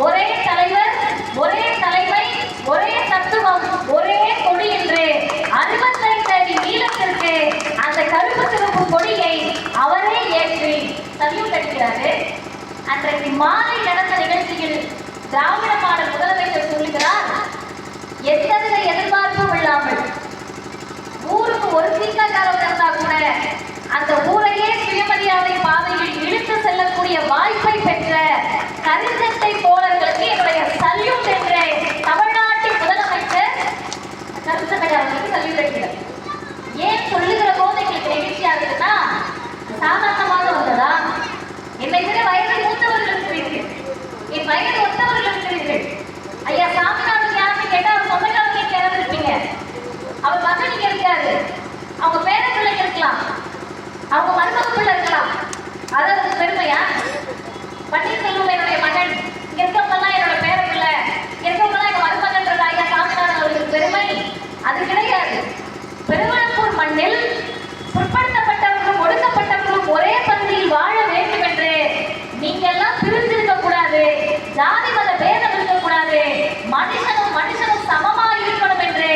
ஒரே தலைவர், ஒரே தலைமை, ஒரே தத்துவம், ஒரே கொடி என்று 65 அடி நீளத்திற்கு அந்த கருப்பு சிவப்பு கொடியை அவரே ஏற்றி சல்யூட் அடிக்கிறாரு. அன்றைக்கு மாலை நடந்த நிகழ்ச்சியில் திராவிட மாடல் முதலமைச்சர் சொல்லுகிறார், எந்தவித எதிர்பார்ப்பும் இல்லாமல் ஊருக்கு ஒரு சீக்காக்காரர் இருந்தா கூட அந்த ஊரையே சுயமரியாதை பாதையில் இழுத்து செல்லக்கூடிய வாய்ப்பை பெற்ற கரிசட்டை தோழர்களுக்கு என்னுடைய சல்யூட் என்று தமிழ்நாட்டின் முதலமைச்சர் கரிசட்டைக்காரர்களுக்கு சல்யூட் அடிக்கிறார். ஏன் சொல்லுகிற போது எங்களுக்கு நெகிழ்ச்சி ஆகுதுன்னா, சாதாரணமாக வந்ததா? என்னை விட வயது மூத்தவர்கள் இருக்கிறீர்கள், என் வயது ஒத்தவர்கள் இருக்கிறீர்கள். ஐயா சாமிநாதன் யாருன்னு கேட்டா அவர் சொந்தக்காரங்க நீங்க யாராவது இருப்பீங்க. அவர் மகன் இங்க இருக்காரு, அவங்க பேர பிள்ளைங்க இருக்கலாம், அவங்க மருமக பிள்ளை இருக்கலாம். அதாவது பெருமையா? பன்னீர்செல்வம் என்னுடைய மகன், இங்க இருக்கவங்கலாம் என்னோட பேர பிள்ளை, இங்க இருக்கவங்கலாம் எங்க மருமகன்றது ஐயா சாமிநாதன் அவர்களுக்கு பெருமை அது கிடையாது. பெருமாள்பூர் மண்ணில் பிற்படுத்தப்பட்டவர்களும் ஒடுக்கப்பட்டவர்களும் ஒரே பகுதியில் வாழ வேண்டும் என்று நீங்க எல்லாம் பிரிந்திருக்க கூடாது, ஜாதி மத பேதம் இருக்கக்கூடாது, மனுஷனும் சமமாக இருக்கணும் என்று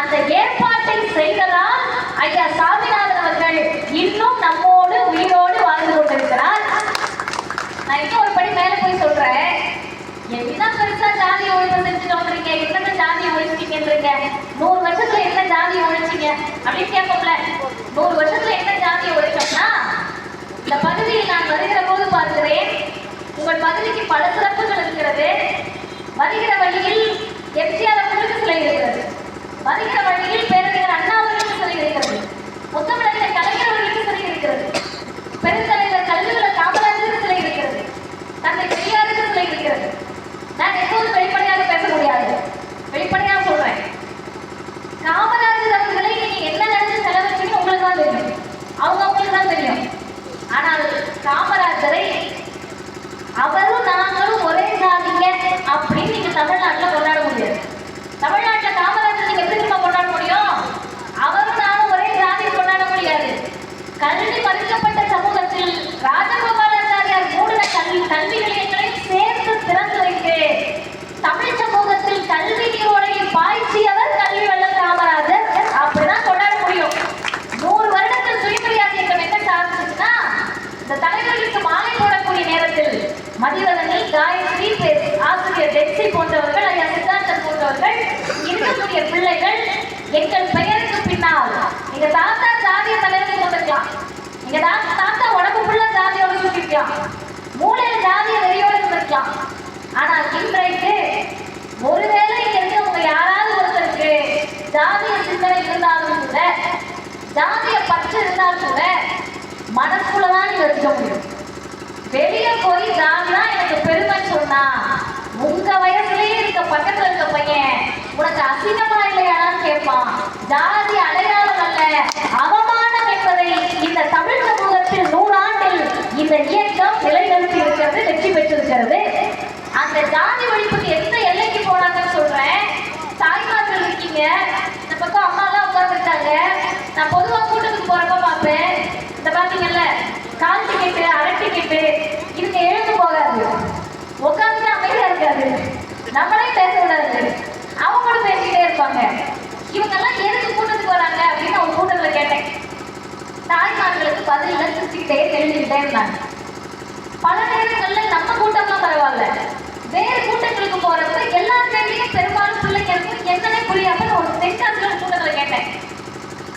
அந்த ஏற்பாட்டை செய்ததால் ஐயா சாமிநாதன் அவர்கள் இன்னும் நம்மோடு உயிரோடு வாழ்ந்து கொண்டிருக்கிறார். நான் இன்னும் ஒரு படி மேல போய் சொல்றேன், என்ன பெருசா ஜாதி ஒழிப்பு செஞ்சுட்டோம்ன்றீங்க, என்னென்ன ஜாதி ஒழிச்சிட்டீங்கன்றீங்க, 100 வருஷத்துல என்ன ஜாதி ஒழிச்சிங்க அப்படின்னு கேட்போம்ல. 100 வருஷத்துல என்ன ஜாதி ஒழிச்சோம்னா, இந்த பகுதியில் நான் வருகிற போது பார்க்கிறேன், உங்கள் பகுதிக்கு பல சிறப்புகள் இருக்கிறது. வருகிற வழியில் எம்ஜிஆர் அவர்களுக்கு சிலை இருக்கிறது, வருகிற வழியில் பேரறிஞர் அண்ணா அவர்களுக்கு சிலை இருக்கிறது, முத்தமிழறிஞர் கலைஞர் அவர்களுக்கு சிலை இருக்கிறது, பெருந்தலைவர் கல்வியுள்ள காமராஜருக்கு சிலை இருக்கிறது, தந்தை பெரியாருக்கு சிலை இருக்கிறது. நான் எப்போதும் வெளிப்படையாக பேச முடியாது, வெளிப்படையாக சொல்றேன். காமராஜர் அவர்களை நீங்க என்ன நினைச்சு செலவழிச்சீங்க உங்களுக்கு தான் தெரியும், அவங்களுக்கு தான் தெரியும். ஆனால் காமராஜரை அவரும் நாங்களும் ஒரே ஜாதிங்க அப்படின்னு நீங்க தமிழ்நாட்டில் கொண்டாட முடியாது. தமிழ்நாட்டில் காமராஜர் நீங்க எப்படி திரும்ப கொண்டாட முடியும்? அவரும் நானும் ஒரே ஜாதியை கொண்டாட முடியாது. கல்வி மறுக்கப்பட்ட சமூகத்தில் ராஜகோபாலாச்சாரியார் மூடின கல்வி நிலையங்களை சேர்த்து திறந்து வைத்து தமிழ் சமூகத்தில் கல்வி நீரோடையை பாய்ச்சியவர் கல்வி வள்ளல் காமராஜர். அப்படிதான் கொண்டாட முடியும். 100 வருடத்தில் சுயமரியாதை இயக்கம் என்ன சாதிச்சுன்னா, இந்த தலைவர்களுக்கு மாலை போடக்கூடிய நேரத்தில் மதிவதனி, காயத்ரி, ஆசிரியர் டெக்ஸி போன்றவர்கள், ஐயா சித்தார்த்தன் போன்றவர்கள் இருக்கக்கூடிய பிள்ளைகள் எங்கள் பெயருக்கு பின்னால் எங்க தாத்தா ஜாதிய தலைவரை கொண்டிருக்கலாம், எங்க தாத்தா உடம்பு ஃபுல்லா ஜாதியோட சுத்திருக்கலாம், மூளையில ஜாதிய வெறியோட இருந்திருக்கலாம். ஆனால் இன்றைக்கு ஒருவேளை இங்க இருக்கவங்க யாராவது ஒருத்தருக்கு ஜாதிய சிந்தனை இருந்தாலும் கூட, ஜாதிய பற்று இருந்தாலும் கூட மனசுக்குள்ளதான் நீங்க வச்சுக்க முடியும். வெளியே போய் ஜாதிதான் எனக்கு பெருமை சொன்னா, உங்க வயசுலயே இருக்க பக்கத்துல இருக்க பையன் உனக்கு அசிங்கமா இல்லையான்னு கேட்பான். ஜாதி அடையாளம் அல்ல, அவமானம் என்பதை இந்த தமிழ் சமூகத்தில் 100 ஆண்டில் இந்த இயக்கம் நிலைநிறுத்தி இருக்கிறது, வெற்றி பெற்றிருக்கிறது. அந்த ஜாதி ஒழிப்புக்கு எந்த எல்லைக்கு போனாங்கன்னு சொல்றேன். தாய்மார்கள் இருக்கீங்க, இந்த பக்கம் அம்மா எல்லாம் உட்கார்ந்துருக்காங்க. நான் பொதுவா கூட்டத்துக்கு போறப்ப பார்ப்பேன், இந்த பாத்தீங்கல்ல கால் டிக்கெட்டு, அரை டிக்கெட்டு, இதுக்கு எழுந்து போகாது, உட்காந்து அமைதியா இருக்காது, நம்மளே பேச விடாது, அவங்களும் பேசிக்கிட்டே இருப்பாங்க. இவங்கெல்லாம் எதுக்கு கூட்டத்துக்கு வராங்க அப்படின்னு அவங்க கூட்டத்துல கேட்டேன். தாய்மார்களுக்கு பதில சிரிச்சுக்கிட்டே தெரிஞ்சுக்கிட்டே இருந்தாங்க. பல நேரங்கள்ல நம்ம கூட்டம்லாம் பரவாயில்ல, வேறு கூட்டங்களுக்கு போறப்ப எல்லா கையிலையும் பெரும்பாலும் பிள்ளைங்க இருக்கும், என்னன்னே புரியாம ஒரு தென்காசில ஒரு கூட்டத்துல கேட்டேன்.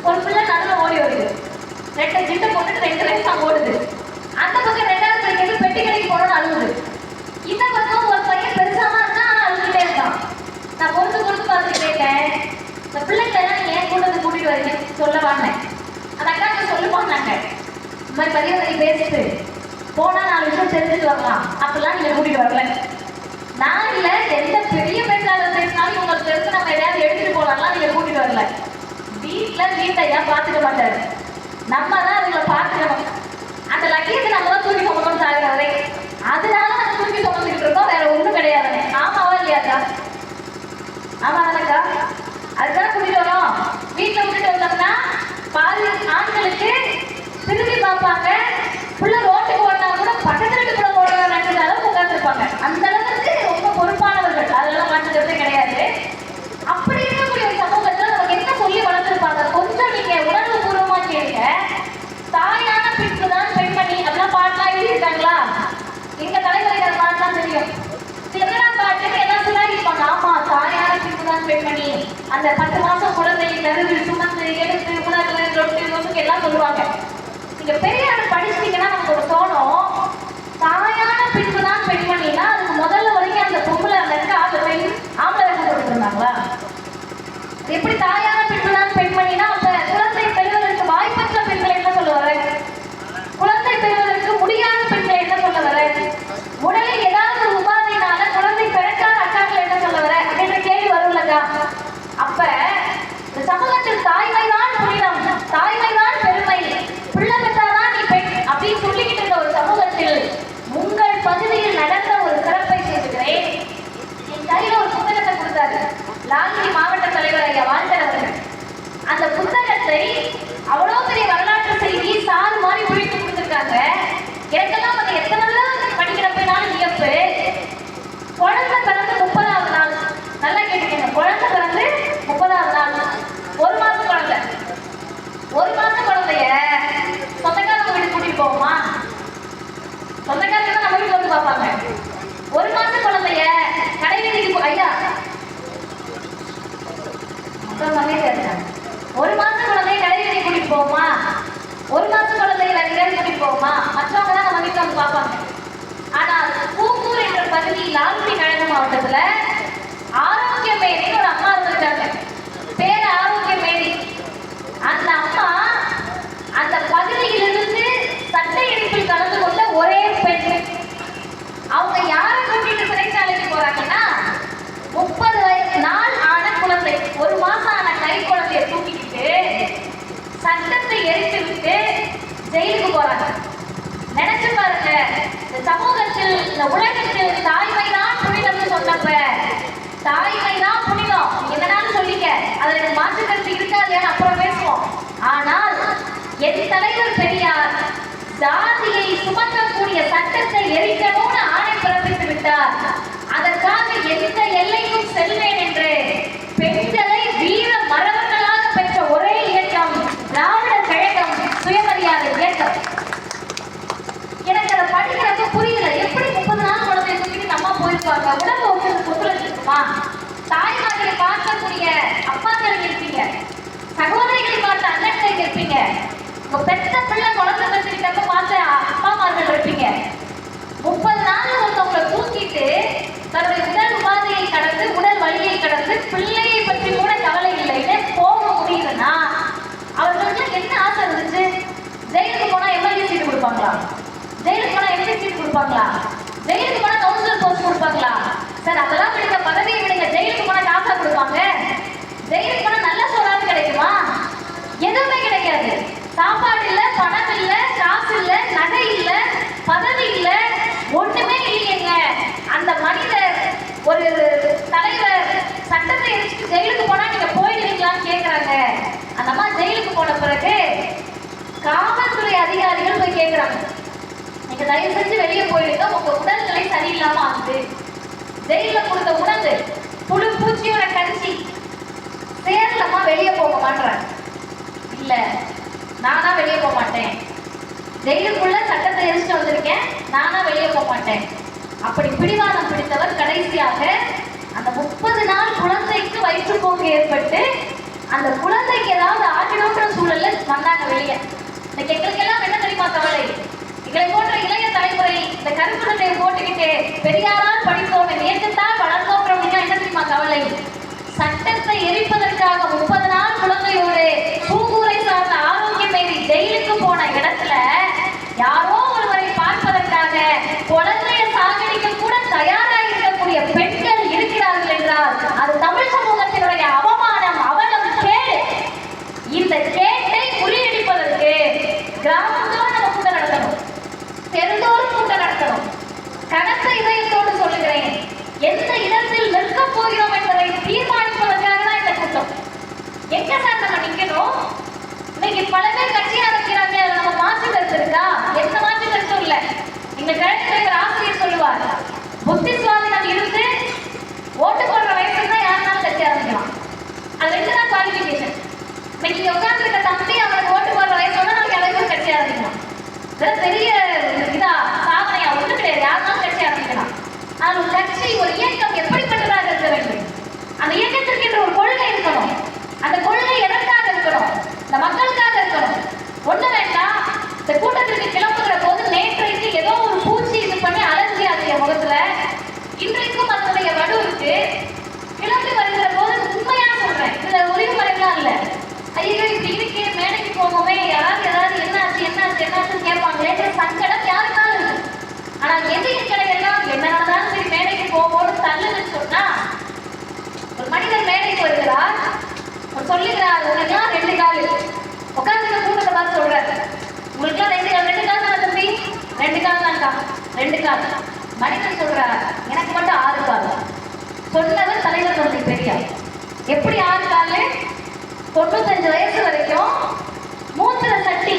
ஒரு பிள்ளை நடுவில் ஓடி வருது, 2 ஜிட்டை போட்டுட்டு 2 நிமிஷம் ஓடுது. அந்த பக்கம் 2வது பையனுக்கு பெட்டி கடைக்கு போகணும்னு அழுகுது. இந்த பக்கம் ஒரு பையன் பெருசாமா இருந்தா ஆனா அழுதுகிட்டே இருக்கான். நான் பொறுத்து பார்த்து கேட்டேன், இந்த பிள்ளைங்களெல்லாம் நீங்க ஏன் கூட்டத்துக்கு கூட்டிட்டு வரீங்க சொல்ல வாங்கினேன். அந்த அக்கா சொல்லுவாங்க, இந்த மாதிரி பரிவர்த்தனை பேசிட்டு போனா 4 விஷயம் தெரிஞ்சுட்டு வரலாம், அப்படிலாம் நீங்க கூட்டிட்டு வரல. நான் இல்ல, எந்த பெரிய பேச்சாளர் பேசினாலும் உங்களுக்கு தெரிஞ்சு நம்ம எதையாவது எடுத்துட்டு போனாலாம் நீங்க கூட்டிட்டு வரல. வீட்டை பார்த்துக்க மாட்டாரு, நம்ம தான் அதுங்களை பார்த்துக்கணும். அந்த லக்கியத்தை நம்ம தான் தூக்கி சுமக்கணும் சாகுறதை, அதனால நம்ம தூக்கி சுமந்துக்கிட்டு இருக்கோம், வேற ஒன்றும் கிடையாதுங்க. ஆமாவா இல்லையாக்கா? ஆமா தானக்கா? அதுதான் கூட்டிட்டு வரோம். வீட்டில் விட்டுட்டு வந்தோம்னா பாதி ஆண்களுக்கு திரும்பி பார்ப்பாங்க, புள்ள ரோட்டுக்கு ஓடினா கூட பக்கத்து வீட்டு கூட ஓடுற அளவுக்கு உட்காந்துருப்பாங்க. அந்த அளவுக்கு ரொம்ப அந்த 10 மாசம் குழந்தையை கருவில் சுமந்து எடுத்து உணர்வு ரொட்டி நோசுக்கு எல்லாம் சொல்லுவாங்க. நீங்க பெரியார் படிச்சிட்டீங்கன்னா நமக்கு ஒரு தோணும், தாயான பின்புதான் பெண்மணினா அதுக்கு முதல்ல வரைக்கும் அந்த பொம்பளை அந்த இருக்க பெண் ஆம்பளை போட்டு இருந்தாங்களா? எப்படி தாயான பின்புதான் பெண்மணினா அப்ப குழந்தை பெறுவதற்கு வாய்ப்பற்ற பெண்களை என்ன சொல்ல வர, குழந்தை பெறுவதற்கு முடியாத பெண்களை என்ன சொல்ல வர, உடலில் ஏதாவது ஒரு உபாதையினால குழந்தை பிறக்காத அக்காக்கள் என்ன சொல்ல வர அப்படின்ற கேள்வி வரும்லக்கா. அப்ப இந்த சமூகத்தில் தாய்மைதான் புனிதம், தாய்மைதான் பெருமை, பிள்ளை பெற்றாதான் நீ பெண் அப்படின்னு சொல்லிக்கிட்டு இருக்க ஒரு சமூகத்தில் உங்கள் பகுதியில் நடந்த ஒரு சிறப்பை சொல்லுகிறேன். என் கையில ஒரு புத்தகத்தை கொடுத்தாரு லால்குடி மாவட்ட தலைவர் ஐயா வாழ்ந்தர் அவர்கள். அந்த புத்தகத்தை அவ்வளோ பெரிய வரலாற்று செய்தி சாறு மாதிரி ஒழித்து கொடுத்துருக்காங்க. எனக்கெல்லாம் வந்து எத்தனை படிக்கிறப்பனாலும் வியப்பு. குழந்தை பிறந்து 30வது நாள், நல்லா கேட்டுக்கங்க, குழந்தை பிறந்து 30வது நாள், 1 மாசம் குழந்தை, 1 மாசம் குழந்தைய சொந்தக்காரங்க வீட்டுக்கு கூட்டிட்டு போவோமா? சொந்தக்காரங்க தான் நம்ம வீட்டுக்கு வந்து பார்ப்பாங்க. 1 மாசம் குழந்தைய கடை வீதிக்கு ஐயா 1 மாசம் குழந்தைய கடை வீதிக்கு கூட்டிட்டு போவோமா? 1 மாசம் குழந்தைய வேற எங்கேயாவது கூட்டிட்டு போவோமா? மற்றவங்க தான் நம்ம வீட்டுல வந்து பார்ப்பாங்க. ஆனால் பூங்கூர் என்ற பகுதி லால்குடி கழக மாவட்டத்துல ஆரோக்கிய மேரின்னு ஒரு அம்மா இருந்திருக்காங்க. பேர் ஆரோக்கிய மேரி. அந்த அம்மா அந்த பகுதியிலிருந்து சட்டை எரிப்பில் கலந்து கொண்ட ஒரே பெண். அவங்க யாரை கூட்டிட்டு சிறைச்சாலைக்கு போறாங்கன்னா 30 நாள் ஆன குழந்தை, 1 மாசம் ஆன கை குழந்தைய தூக்கிக்கிட்டு சட்டத்தை எரித்து விட்டு ஜெயிலுக்கு போறாங்க. நினைச்சு பாருங்க, இந்த சமூகத்தில் இந்த உலகத்தில் தாய்மைதான் புனிதம்னு சொன்னப்ப, தாய்மைதான் புனிதம் என்னன்னு சொல்லிக்க, அதுல எனக்கு மாற்று கருத்து இருக்காது, அப்புறம் பேசுவோம். ஆனால் என் தலைவர் பெரியார் ஜாதியை சுமக்கக்கூடிய சட்டத்தை எரிக்கணும்னு ஆணை பிறப்பித்து விட்டார். அதற்காக எந்த எல்லைக்கும் செல்வேன் என்று பெண்களை வீர மரபர்களாக பெற்ற ஒரே இயக்கம் திராவிடர் கழகம் சுயமரியாதை இயக்கம். எனக்கு அதை படிக்கிறப்ப புரியல, எப்படி 30 நாள் குழந்தைய தூக்கிட்டு நம்ம போயிருப்பாங்க? உடம்பு ஒத்துழைச்சு இருக்குமா? தாய்மார்களை பார்க்கக்கூடிய அப்பாக்கள் இருப்பீங்க, சகோதரிகளை பார்த்த அண்ணன்கள் இருப்பீங்க, உங்க பெற்ற பிள்ளை குழந்தை பெற்றுக்கிட்டப்ப பார்த்த அப்பாமார்கள் இருப்பீங்க. 30 நாள் ஒருத்தவங்களை தூக்கிட்டு தன்னுடைய உடல் உபாதையை கடந்து உடல் வலியை கடந்து பிள்ளையை பற்றி கூட கவலை இல்லைன்னு போக முடியுதுன்னா அவர்களுக்கு என்ன ஆசை இருந்துச்சு? ஜெயிலுக்கு போனா எம்எல்ஏ சீட்டு கொடுப்பாங்களா? ஜெயிலுக்கு போனா எம்பி சீட்டு கொடுப்பாங்களா? ஜெயிலுக்கு போனா கவுன்சிலர் போஸ்ட் கொடுப்பாங்களா? சார் அதெல்லாம் விடுங்க, பதவியை விடுங்க. ஜெயிலுக்கு போனா காசா கொடுப்பாங்க? ஜெயிலுக்கு போனா நல்ல சோறாவது கிடைக்குமா? எதுவுமே கிடைக்காது. சாப்பாடு இல்ல, பணம் இல்ல, காசு இல்ல, நகை இல்ல, பதவி இல்ல, ஒண்ணுமே இல்லையேங்க. அந்த மனிதர் ஒரு தலைவர் சட்டத்தை எரிச்சுட்டு ஜெயிலுக்கு போனா நீங்க போயிடுவீங்களான்னு கேட்கறாங்க. அந்த அம்மா ஜெயிலுக்கு போன பிறகு காவல்துறை அதிகாரிகள் போய் கேட்கிறாங்க, நீங்க தயவு செஞ்சு வெளியே போயிடுங்க, உங்க உடல்நிலை சரியில்லாம ஆகுது. ஜெயில கொடுத்த உணவு புழு பூச்சியோட கடிச்சி சேர்லமா வெளியே போக மாட்டேன். இல்ல நானா வெளியே போக மாட்டேன், ஜெயிலுக்குள்ள சட்டத்தை எரிச்சுட்டு வந்திருக்கேன், நானா வெளியே போக மாட்டேன். அப்படி பிடிவாதம் பிடித்தவர் கடைசியாக அந்த 30 நாள் குழந்தைக்கு வயிற்றுப்போக்கு ஏற்பட்டு அந்த குழந்தைக்கு ஏதாவது ஆகிடும்ன்ற சூழல்ல வந்தாங்க வெளியே. இன்னைக்கு எங்களுக்கெல்லாம் என்ன தெரியுமா கவலை? எங்களை போன்ற இளைய தலைமுறை இந்த கருப்பு சட்டையை போட்டுக்கிட்டு பெரியாரால் படித்தோம், இயக்கத்தால் வளர்ந்தோம் அப்படின்னா என்ன தெரியுமா கவலை? சட்டத்தை எரிப்பதற்காக 30 நாள் குழந்தையோடு பூங்கூரை சார்ந்த ஆரோக்கிய மேரி ஜெயிலுக்கு போன இடத்துல யாரோ ஒருவரை பார்ப்பதற்காக குழந்தைய சாகடிக்க கூட தயாராக இருக்கக்கூடிய பெண்கள் இருக்கிறார்கள் என்றால் அது தமிழ் சமூகத்தினுடைய அவமானம், அவலம், கேடு. இந்த கேட்டை முறியடிப்பதற்கு கிராமத்தோடு நம்ம கூட்டம் நடத்தணும், தெருந்தோறும் கூட்டம் நடத்தணும். கனத்த இதயத்தோடு சொல்லுகிறேன், எந்த இடத்தில் நிற்க போகிறோம் என்பதை தீர்மானிப்பதற்காக தான் இந்த கூட்டம். எங்க சார் நம்ம நிக்கணும்? இன்னைக்கு பல பேர் கட்சி ஆரம்பிக்கிறாங்க, நம்ம மாற்று கருத்து இருக்கா? எந்த மாற்று கருத்தும் இல்லை. எங்க கழகத்தில் ஆசிரியர் சொல்லுவார், புத்தி சுவாதீனம் இருந்து ஓட்டு போடுற வயசுல தான் யாருனாலும் கட்சி ஆரம்பிக்கலாம். அது 2 தான் குவாலிஃபிகேஷன். இன்னைக்கு உட்கார்ந்து இருக்க தம்பி அவனுக்கு ஓட்டு போடுற வயசுல நாளைக்கு அனைவரும் கட்சி ஆரம்பிக்கலாம். இதெல்லாம் பெரிய இதா சாதனையா ஒன்றும் கிடையாது, யாருனாலும் கட்சி ஆரம்பிக்கலாம். ஆனால் ஒரு கட்சி, ஒரு இயக்கம் எப்படிப்பட்டதாக இருக்க வேண்டும்? அந்த இயக்கத்திற்கு ஒரு கொள்கை இருக்கணும். இருக்கா? 2 கால். மனிதன் சொல்றார் எனக்கு மட்டும் 6 கால். சொன்னவர் தலைவர் தந்தை பெரியார். எப்படி 6 கால்? 95 வயசு வரைக்கும் மூத்திர சட்டி,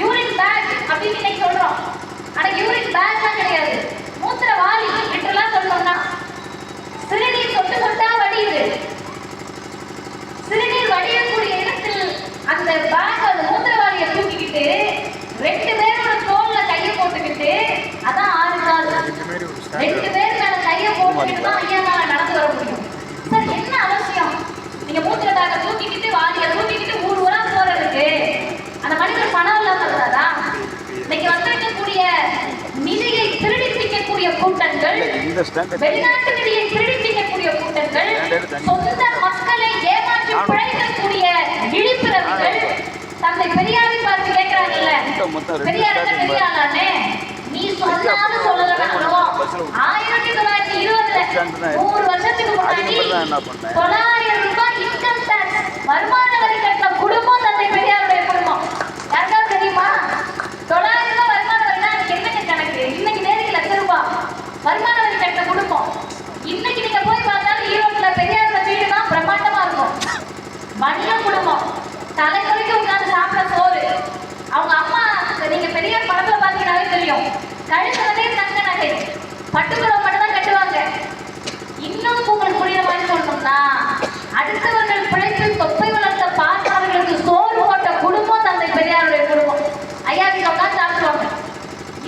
யூரின் பேக் அப்படின்னு இன்னைக்கு சொல்றோம். ஆனா யூரின் பேக் தான் கிடையாது, மூத்திர வாளி என்றெல்லாம் சொல்லணும்னா சிறுநீர் சொட்டு சொட்டா வடியுது. சிறுநீர் வடியக்கூடிய இடத்தில் அந்த பேக், அந்த மூத்திரவாளியை தூக்கிக்கிட்டு 2 பேரோட தோல்ல கையை போட்டுக்கிட்டு, அதான் 6 கால். 2 பேர் மேல கையை போட்டுக்கிட்டு தான் ஐயா நான் நடந்து வர முடியும். சார் என்ன அவசியம்? நீங்க மூத்திர பேக்கை தூக்கிக்கிட்டு வாளியை தூக்கிக்கிட்டு ஊர் ஊரா போறதுக்கு அந்த மனிதர் பணம் இல்லாம இருந்தாரா? இன்னைக்கு வந்திருக்கக்கூடிய நிதியை திருடிப்பிக்கக்கூடிய கூட்டங்கள், வெளிநாட்டு நிதியை திருடிப்பிக்கக்கூடிய கூட்டங்கள், சொந்த மக்களை ஏமாற்றி பிழைக்கக்கூடிய இழிப்பிறவிகள் தந்தை பெரியாரை பார்த்து கேட்கிறாங்கல்ல, பெரியார் பெரியாரானே நீ சொன்னாலும் சொல்லலனாலும் 1920 100 வருஷத்துக்கு முன்னாடி 900 ரூபாய் இன்கம் டாக்ஸ் வருமான வரி கட்டின குடும்பம் தந்தை பெரியாருடைய குடும்பம். யாருக்காவது தெரியுமா? 900 ரூபாய் வருமான வரினா என்னங்க கணக்கு? இன்னைக்கு நேருக்கு ₹1,00,000 வருமான வரி கட்டின குடும்பம். இன்னைக்கு நீங்க போய் பார்த்தாலும் ஈரோட்ல பெரியாரோட வீடு தான் பிரம்மாண்டமா இருக்கும். மனித குடும்பம், தலைமுறைக்கு உட்கார்ந்து சாப்பிட சோறு. அவங்க அம்மா, நீங்க பெரியார் படத்துல பாத்தீங்கன்னாவே தெரியும், கழுத்துறதே தங்க நகை, பட்டுப்புடவை மட்டும் தான் கட்டுவாங்க. இன்னும் உங்களுக்கு புரியுற மாதிரி சொல்லணும்னா, அடுத்தவர்கள் பிழைப்பில் தொப்பை வளர்த்த பார்த்தவர்களுக்கு சோறு போட்ட குடும்பம் தந்தை பெரியாருடைய குடும்பம். ஐயா கிட்ட உட்காந்து சாப்பிடுவாங்க.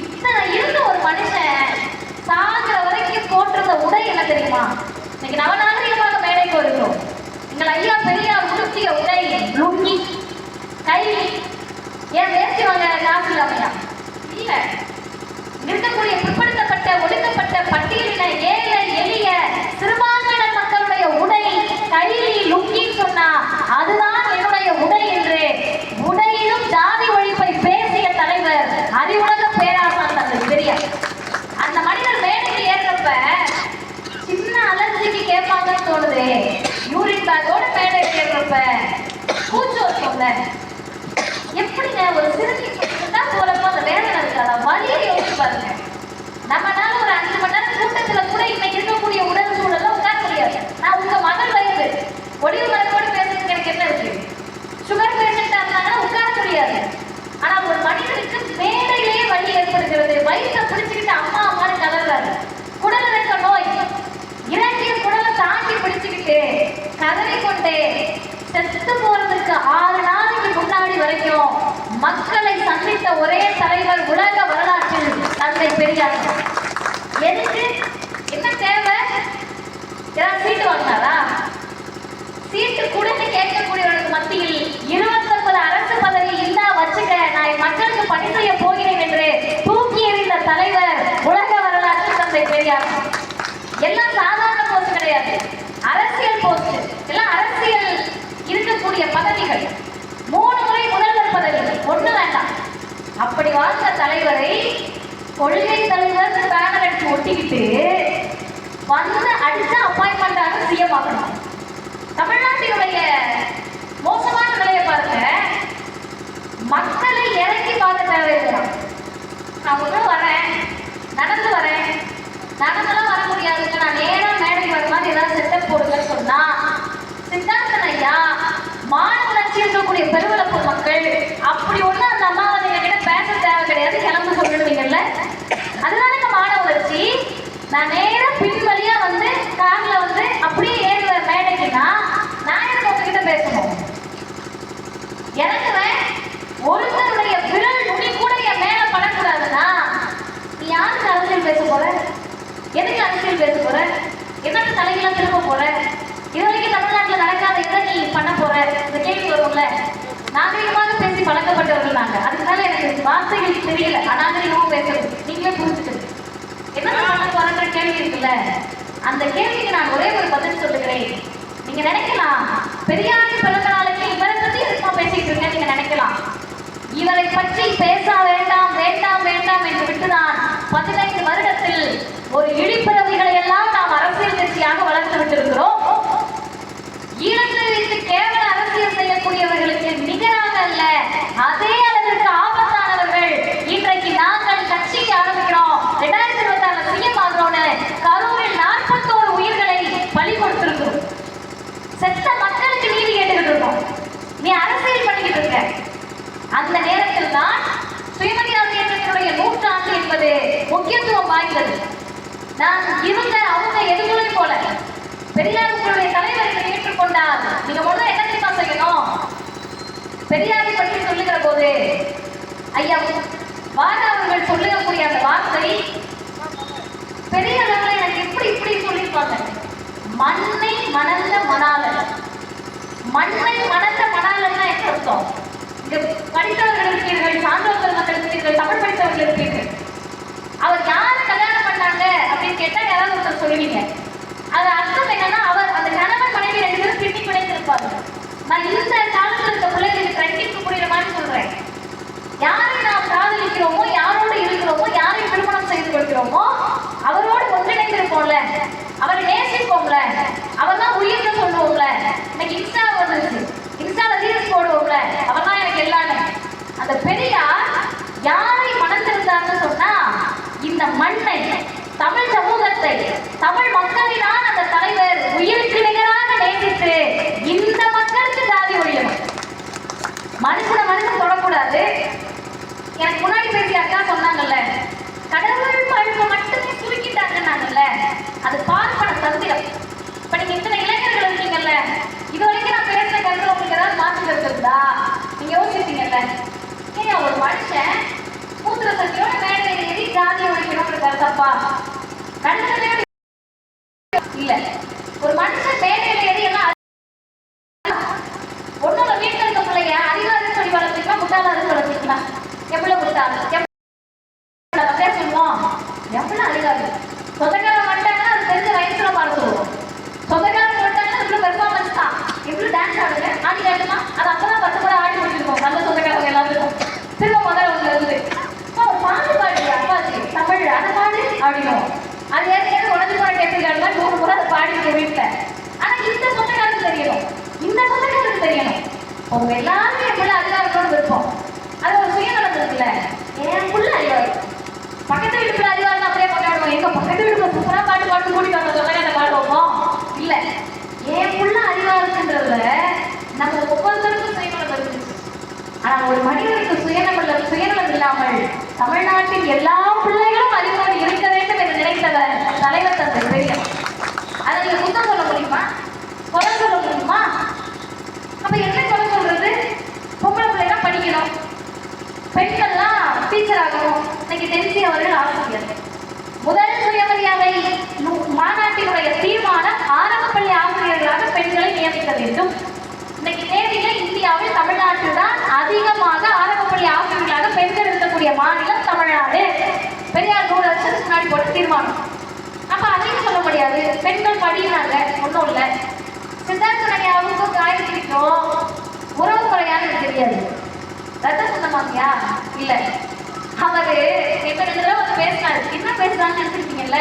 இத்தனை இருந்த ஒரு மனுஷன் சாகிற வரைக்கும் போட்டிருந்த உடை என்ன தெரியுமா? இன்னைக்கு நவநாகரிகமாக மேடைக்கு வருகிறோம். எங்கள் ஐயா பெரியார் உடுத்திய உடை லுங்கி, கைலி. ஏன் வேசிவாங்க காசு இல்லாமையா? இல்ல, இருக்கக்கூடிய பிற்படுத்தப்பட்ட ஒடுக்கப்பட்ட பட்டியலின ஏழை எளிய சிறுபான்மையினர் மக்களுடைய உடை கைலி லுங்கின்னு சொன்னா அதுதான் என்னுடைய உடை என்று உடையிலும் ஜாதி ஒழிப்பை பேசிய தலைவர் அறிவுலக பேராசான் தந்தை பெரியார். அந்த மனிதர் மேடைக்கு ஏறப்ப சின்ன அலர்ஜிக்கு கேட்பாங்கன்னு தோணுது. யூரின் பேக்கோட மேடைக்கு ஏறப்ப கூச்சு வச்சோம்ல, எப்படிங்க ஒரு சிறுநீர் தான் போறப்போ அந்த வேதனை இருக்காதா? வலியை யோசிச்சு பாருங்க. நம்மளால ஒரு 5 மணி நேரம் கூட்டத்துல கூட இன்னைக்கு இருக்கக்கூடிய உடல் சூழல உட்கார முடியாது. நான் உங்க மகள் வயது ஒளிவு மரத்தோடு பேசுறதுக்கு எனக்கு என்ன இருக்கு? சுகர் பேஷண்டா இருந்தாங்கன்னா உட்கார முடியாது. ஆனா ஒரு மனிதனுக்கு மேடையிலேயே வலி ஏற்படுகிறது. வயிற்றை பிடிச்சுக்கிட்டு அம்மா அம்மான்னு கதறாரு. குடல் இருக்க நோய், இறங்கிய குடலை தாண்டி பிடிச்சுக்கிட்டு கதறி கொண்டே செத்து போறதுக்கு 6 நாளைக்கு முன்னாடி வரைக்கும் மக்களை சந்தித்த ஒரே தலைவர் உலக வரலாற்றில் தந்தை பெரியார். எதுக்கு? என்ன தேவை? ஏதாவது சீட்டு வாங்கினாரா? சீட்டு கூடன்னு கேட்கக்கூடியவர்களுக்கு மத்தியில் 29 அரசு பதவி இருந்தா வச்சுக்க, நான் மக்களுக்கு பணி செய்ய போகிறேன் என்று தூக்கி எறிந்த தலைவர் உலக வரலாற்றில் தந்தை பெரியார். எல்லாம் சாதாரண போஸ்ட் கிடையாது, அரசியல் போஸ்ட். எல்லாம் அரசியல் இருக்கக்கூடிய பதவிகள். 3 முறை முதல்வர் பதவி, 1 வேண்டாம். அப்படி வாழ்ந்த தலைவரை கொள்கை தலைவர் பேனர் அடிச்சு ஒட்டிக்கிட்டு வந்து அடிச்சா அப்பாயின்மெண்ட் ஆக சிஎம் ஆகணும். தமிழ்நாட்டினுடைய மோசமான நிலையை பாருங்க. மக்களை இறங்கி பார்க்க தேவையில்லை. நான் உள்ள வரேன், நடந்து வரேன், நடந்தெல்லாம் வர முடியாதுங்க, நான் நேரம் மேடைக்கு வர மாதிரி ஏதாவது செட்டப் போடுங்கன்னு சொன்னா சித்தார்த்தன் ஐயா மாணவராட்சி இருக்கக்கூடிய பெருவளப்பூர் மக்கள் அப்படி ஒண்ணு அந்த அம்மாவை நீங்க கிட்ட பேச தேவை கிடையாது, கிளம்ப சொல்லிடுவீங்கல்ல. அதுதானே மாணவராட்சி. நான் நேரம் பின் வழியா வந்து கார்ல வந்து அப்படியே ஏறுவேன் மேடைக்குன்னா நான் எனக்கு உங்ககிட்ட பேசணும். இறங்குவேன், ஒருத்தருடைய விரல் நுனி கூட என் மேல படக்கூடாதுன்னா நீ யாருக்கு அரசியல் பேச போற? எதுக்கு அரசியல் பேச போற? என்னென்ன தலைகளாம் திரும்ப போற? இது வரைக்கும் தமிழ்நாட்டில் நடக்காத இதை நீ பண்ண போற? இந்த கேள்வி வரும்ல. நாகரிகமாக பேசி பழக்கப்பட்டவர்கள் நாங்க. அதுக்குனால எனக்கு வார்த்தைகள் தெரியல, அநாகரிகமாக பேசுறது நீங்களே புரிஞ்சுக்கிறது. என்ன பண்ண போறன்ற கேள்வி இருக்குல்ல, அந்த கேள்விக்கு நான் ஒரே ஒரு பதில் சொல்லுகிறேன். நீங்க நினைக்கலாம் பெரியாரின் பிறந்த நாளைக்கு இவரை பத்தி எதுக்குமா பேசிட்டு இருக்கேன் நீங்க நினைக்கலாம். இவரை பற்றி பேச வேண்டாம் வேண்டாம் வேண்டாம் என்று விட்டுதான் 15 வருடத்தில் ஒரு இழிப்பிறவிகளை எல்லாம் நாம் அரசியல் கட்சியாக வளர்த்து விட்டிருக்கிறோம். ஈழத்தை வைத்து கேவல அரசியல் செய்யக்கூடியவர்களுக்கு நிகராக அல்ல, அதே அளவிற்கு ஆபத்தானவர்கள் இன்றைக்கு நாங்கள் கட்சிக்கு நான் இவங்க அவங்க எதுவுமே போல. பெரியார் உங்களுடைய தலைவரை ஏற்றுக்கொண்டார். நீங்க முதல்ல என்ன தெரியுமா செய்யணும்? பெரியாரை பற்றி சொல்லுகிற போது ஐயா வாரா அவர்கள் சொல்லக்கூடிய அந்த வார்த்தை பெரிய அளவில் எனக்கு இப்படி சொல்லியிருப்பாங்க. மண்ணை மணந்த மணாளன். மண்ணை மணந்த மணாளன்னா என்ன அர்த்தம்? இங்க படித்தவர்கள் இருக்கீர்கள், சான்றோர்கள் மக்கள் இருக்கீர்கள், தமிழ் படித்தவர்கள் இருக்கீர்கள். அவர் யார் கல்யாணம் பண்ணாங்க அப்படின்னு கேட்டா யாராவது ஒருத்தர் சொல்லுவீங்க. அது அர்த்தம் என்னன்னா அவர் அந்த கணவன் மனைவி 2 பேரும் பின்னி பிணைந்திருப்பாங்க. நான் இந்த காலத்தில் இருக்க பிள்ளைகளுக்கு ட்ரெண்டிங்க்கு புரியுற மாதிரி சொல்றேன். யாரை நாம் காதலிக்கிறோமோ, யாரோடு இருக்கிறோமோ, யாரை திருமணம் செய்து கொள்கிறோமோ அவரோடு ஒன்றிணைந்திருப்போம்ல, அவரை நேசிப்போம்ல, அவர் தான் உயிர்னு சொல்லுவோம்ல. இன்னைக்கு இன்ஸ்டா வந்துருச்சு, இன்ஸ்டால ரீல்ஸ் போடுவோம்ல, அவர் தான் எனக்கு எல்லாமே. அந்த பெரியார் யாரை மணந்திருந்தார்னு சொன்னா இந்த மண்ணை, தமிழ் சமூகத்தை, தமிழ் மக்களை தான் அந்த தலைவர் உயிருக்கு நிகராக நேசித்து இந்த மக்களுக்கு ஜாதி ஒழியணும். மனுஷன் தொடக்கூடாது. எனக்கு முன்னாடி பேசிய அக்கா சொன்னாங்கல்ல, கடவுள் பழுப்பை மட்டுமே சுருக்கிட்டாங்கன்னாங்கல்ல, அது பார்ப்பன தந்திரம். இப்ப நீங்க இத்தனை இளைஞர்கள் இருக்கீங்கல்ல, இது வரைக்கும் நான் பேசின கருத்துல உங்களுக்கு ஏதாவது மாற்றம் இருக்குதா நீங்க யோசிப்பீங்கல்ல. ஏன் ஒரு மனுஷன் மூத்திர சக்தியோட மேடையில ஏறி ஜாதியை ஒழிக்கணும்னு கருத்தப்பா நடந்ததே இல்ல. ஒரு மனுஷன் மேடையில ஏறி எல்லாம் ஒன்னோட வீட்டுல இருக்க பிள்ளைய அறிவாளர் சொல்லி வளர்த்துக்கலாம், முட்டாளாரு வளர்த்துக்கலாம். எவ்வளவு முட்டாள் சொல்லுவோம், எவ்வளவு அறிவாளி. சொந்தக்காரன் வந்துட்டாங்கன்னா அது தெரிஞ்ச வயசுல பார்த்துருவோம். சொந்தக்காரன் வந்துட்டாங்கன்னா இவ்வளவு பெர்ஃபார்மன்ஸ் தான், இவ்வளவு டான்ஸ் ஆடுங்க, ஆடி காட்டுமா, அது அப்பதான் 10 கூட ஆடி முடிச்சிருக்கோம். நல்ல சொந்தக்காரங்க எல்லாருக்கும் திரும்ப முதல்ல ஒன்று இருந்து பாட்டு பாடு அப்பாச்சு தமிழ் அதை பாடு அப்படின்னும். அது ஏற்கனவே உடஞ்சு போன டேப்பிள்காரங்க 100 முறை அதை பாடிக்க வீட்டுல. ஆனா இந்த சொந்தக்காரருக்கு தெரியணும், இந்த சொந்தக்காரருக்கு தெரியணும். அவங்க எல்லாருமே என் பிள்ளை அறிவாளர்களோடு இருப்போம். அது ஒரு சுயநலம் இருக்குல்ல, என் பிள்ளை அறிவாளி, பக்கத்து வீட்டு பிள்ளை அறிவாளி அப்படியே கொண்டாடுவோம். எங்க பக்கத்து வீட்டுல சூப்பரா பாட்டு பாட்டு கூட்டிட்டு வந்த சொந்தக்கார பாடுவோமோ இல்ல. என் பிள்ளை அறிவாளுன்றதுல நம்ம ஒவ்வொருத்தருக்கும் சுயநலம் இருந்துச்சு. ஆனா ஒரு மனிதனுக்கு சுயநலம் இல்லாமல் தமிழ்நாட்டின் எல்லா பிள்ளைகளும் அறிவோடு இருக்க வேண்டும் என்று நினைத்தவர் தலைவர் தந்தை பெரியார். அதை நீங்க குத்தம் சொல்ல முடியுமா? குறை சொல்ல முடியுமா? அப்ப என்ன குறை சொல்றது? பொம்பளை பிள்ளைதான் படிக்கணும், பெண்கள்லாம் டீச்சர் ஆகணும். இன்னைக்கு தென்சி அவர்கள் ஆசிரியர். முதல் சுயமரியாதை மாநாட்டினுடைய தீர்மானம் ஆரம்ப பள்ளி ஆசிரியர்களாக பெண்களை நியமிக்க வேண்டும். இன்னைக்கு தேதியில இந்தியாவில் தமிழ்நாட்டில் தான் அதிகமாக ஆரம்ப பள்ளி ஆசிரியர்களாக பெண்கள் இருக்கக்கூடிய மாநிலம் தமிழ்நாடு. பெரியார் 100 வருஷத்துக்கு முன்னாடி போட்டு தீர்மானம். அப்ப அதையும் சொல்ல முடியாது, பெண்கள் படிக்கிறாங்க, ஒன்றும் இல்லை. சித்தார்த்த நடிகாவுக்கும் காயத்ரிக்கும் உறவு முறையான்னு எனக்கு தெரியாது. ரத்த சொந்தமாங்கயா இல்ல. அவரு இப்ப 2 தடவை வந்து பேசினாரு. என்ன பேசுறான்னு நினைச்சிருக்கீங்கல்ல,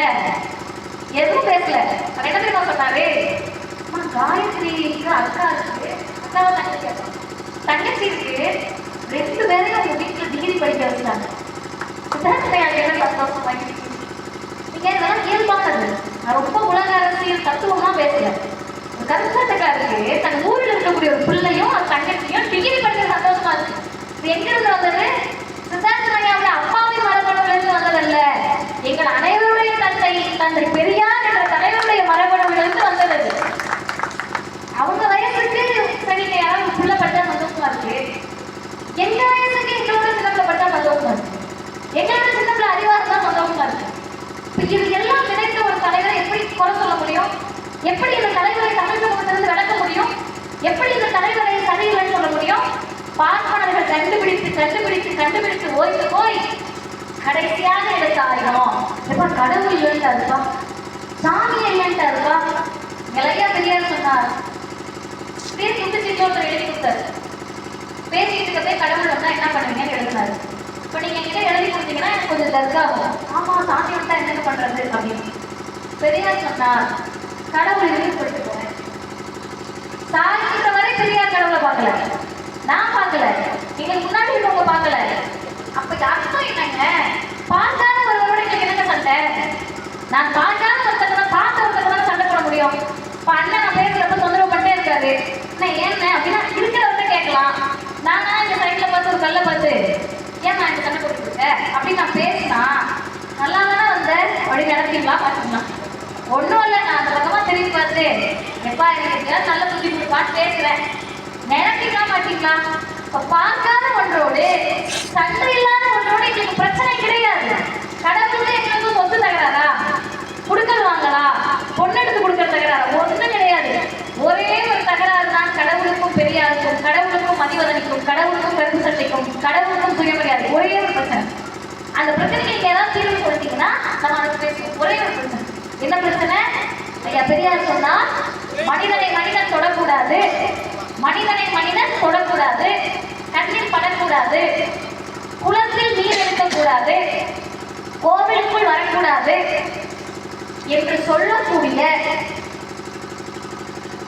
எதுவும் பேசல. அவர் என்ன தெரியுமா சொன்னாரு? காயத்ரிக்கு அக்கா இருக்கு, அக்காவை தங்கச்சி இருக்கு, 2 பேரையும் உங்க வீட்டுல டிகிரி படிக்க வச்சுட்டாங்க. என்ன சந்தோஷம் வாங்கிட்டு நீங்க இதெல்லாம் இயல்பானது. நான் ரொம்ப உலக அரசியல் தத்துவமா பேசுறேன். ஒரு கருத்தாட்டக்காருக்கு தன் ஊரில் இருக்கக்கூடிய ஒரு பிள்ளையும் ஒரு தங்கச்சியும் டிகிரி படிக்க சந்தோஷமா இருக்கு. இது எங்க இருந்து வந்தது? சித்தார்த்த அப்பாவின் மரபணுவிலிருந்து வந்ததல்ல, எங்கள் அனைவருடைய தந்தை பெரியார் என்ற தலைவருடைய மரபணுவிலிருந்து வந்தது. அவங்க வயசுக்கு சரி யாராவது புள்ள பட்டா சந்தோஷமா இருக்கு, எங்க வயசுக்கு எங்களோட சின்னப்புல பட்டா சந்தோஷமா இருக்கு, எங்களோட சின்னப்புல அறிவாக தான் சந்தோஷமா இருக்கு. இது எல்லாம் கிடைத்த ஒரு தலைவரை எப்படி குறை சொல்ல முடியும்? எப்படி இந்த தலைவரை தமிழ் சமூகத்திலிருந்து விளக்க முடியும்? எப்படி இந்த தலைவரை சரியில்லைன்னு சொல்ல முடியும்? பார்ப்பனர்கள் கண்டுபிடித்து ஓய்ந்து போய் கடைசியாக எடுத்த ஆயுதம் எப்ப கடவுள் இல்லைன்ட்டு இருப்பா, சாமி இல்லைன்ட்டு இருப்பா. நிலையா பெரியார் சொன்னார், பேர் குத்துச்சீட்டோட எழுதி கொடுத்தாரு. பேசிட்டு இருக்கவே கடவுள் வந்தா என்ன பண்ணுவீங்கன்னு எழுதினாரு. இப்ப நீங்க என்கிட்ட எழுதி கொடுத்தீங்கன்னா எனக்கு கொஞ்சம் தர்காகும். ஆமா சாமி வந்தா என்ன பண்றது அப்படின்னு. பெரியார் சொன்னார், கடவுள் இழிவுபடுத்திட்டு போறேன். சாகின்ற வரை பெரியார் கடவுளை பார்க்கல, நான் பார்க்கல, எங்களுக்கு முன்னாடி இருக்கவங்க பார்க்கல. அப்ப அர்த்தம் என்னங்க? பார்க்காத ஒருவரோட எனக்கு என்னங்க சண்டை? நான் பார்க்காத ஒருத்தங்க பார்த்த ஒருத்தங்க சண்டை போட முடியும். இப்ப அண்ணன் நான் பேசுறப்ப தொந்தரவு பண்ணிட்டே இருக்காரு, நான் ஏன் அப்படின்னா இருக்கிறவர்கிட்ட கேட்கலாம். நானா இந்த சைட்ல பார்த்து ஒரு கல்லை பார்த்து ஏன் நான் இந்த சண்டை போட்டு இருக்கேன் அப்படின்னு நான் பேசினா நல்லா தானே வந்த அப்படி நினைப்பீங்களா? நான் பேசுறேன். நினைக்கலாம் மாட்டீங்களா? இப்ப பார்க்காத ஒன்றோடு சண்டை இல்லாத ஒன்றோடு எங்களுக்கு பிரச்சனை கிடையாது. கடவுளுக்கு எங்களுக்கு சொத்து தகராறா, குடுக்கல் வாங்கலா, பொண்ணெடுத்து கொடுக்கற தகராறா? ஒன்றும் கிடையாது. ஒரே ஒரு தகராறு தான் கடவுளுக்கும் பெரியாருக்கும், கடவுளுக்கும் மதிவதனிக்கும், கடவுளுக்கும் கருப்பு சட்டைக்கும், கடவுளுக்கும் சுயமரியாதை. ஒரே ஒரு பிரச்சனை. அந்த பிரச்சனைக்கு நீங்க ஏதாவது தீர்வு கொடுத்தீங்கன்னா நம்ம அதை பேசுவோம். ஒரே ஒரு பிரச்சனை. என்ன பிரச்சனை? ஐயா பெரியார் சொன்னா மனிதனை மனிதன் தொடக்கூடாது, மனிதனை மனிதன் தொடக்கூடாது, கண்ணில் படக்கூடாது, குளத்தில் நீர் எடுக்கக்கூடாது, கோவிலுக்குள் வரக்கூடாது என்று சொல்லக்கூடிய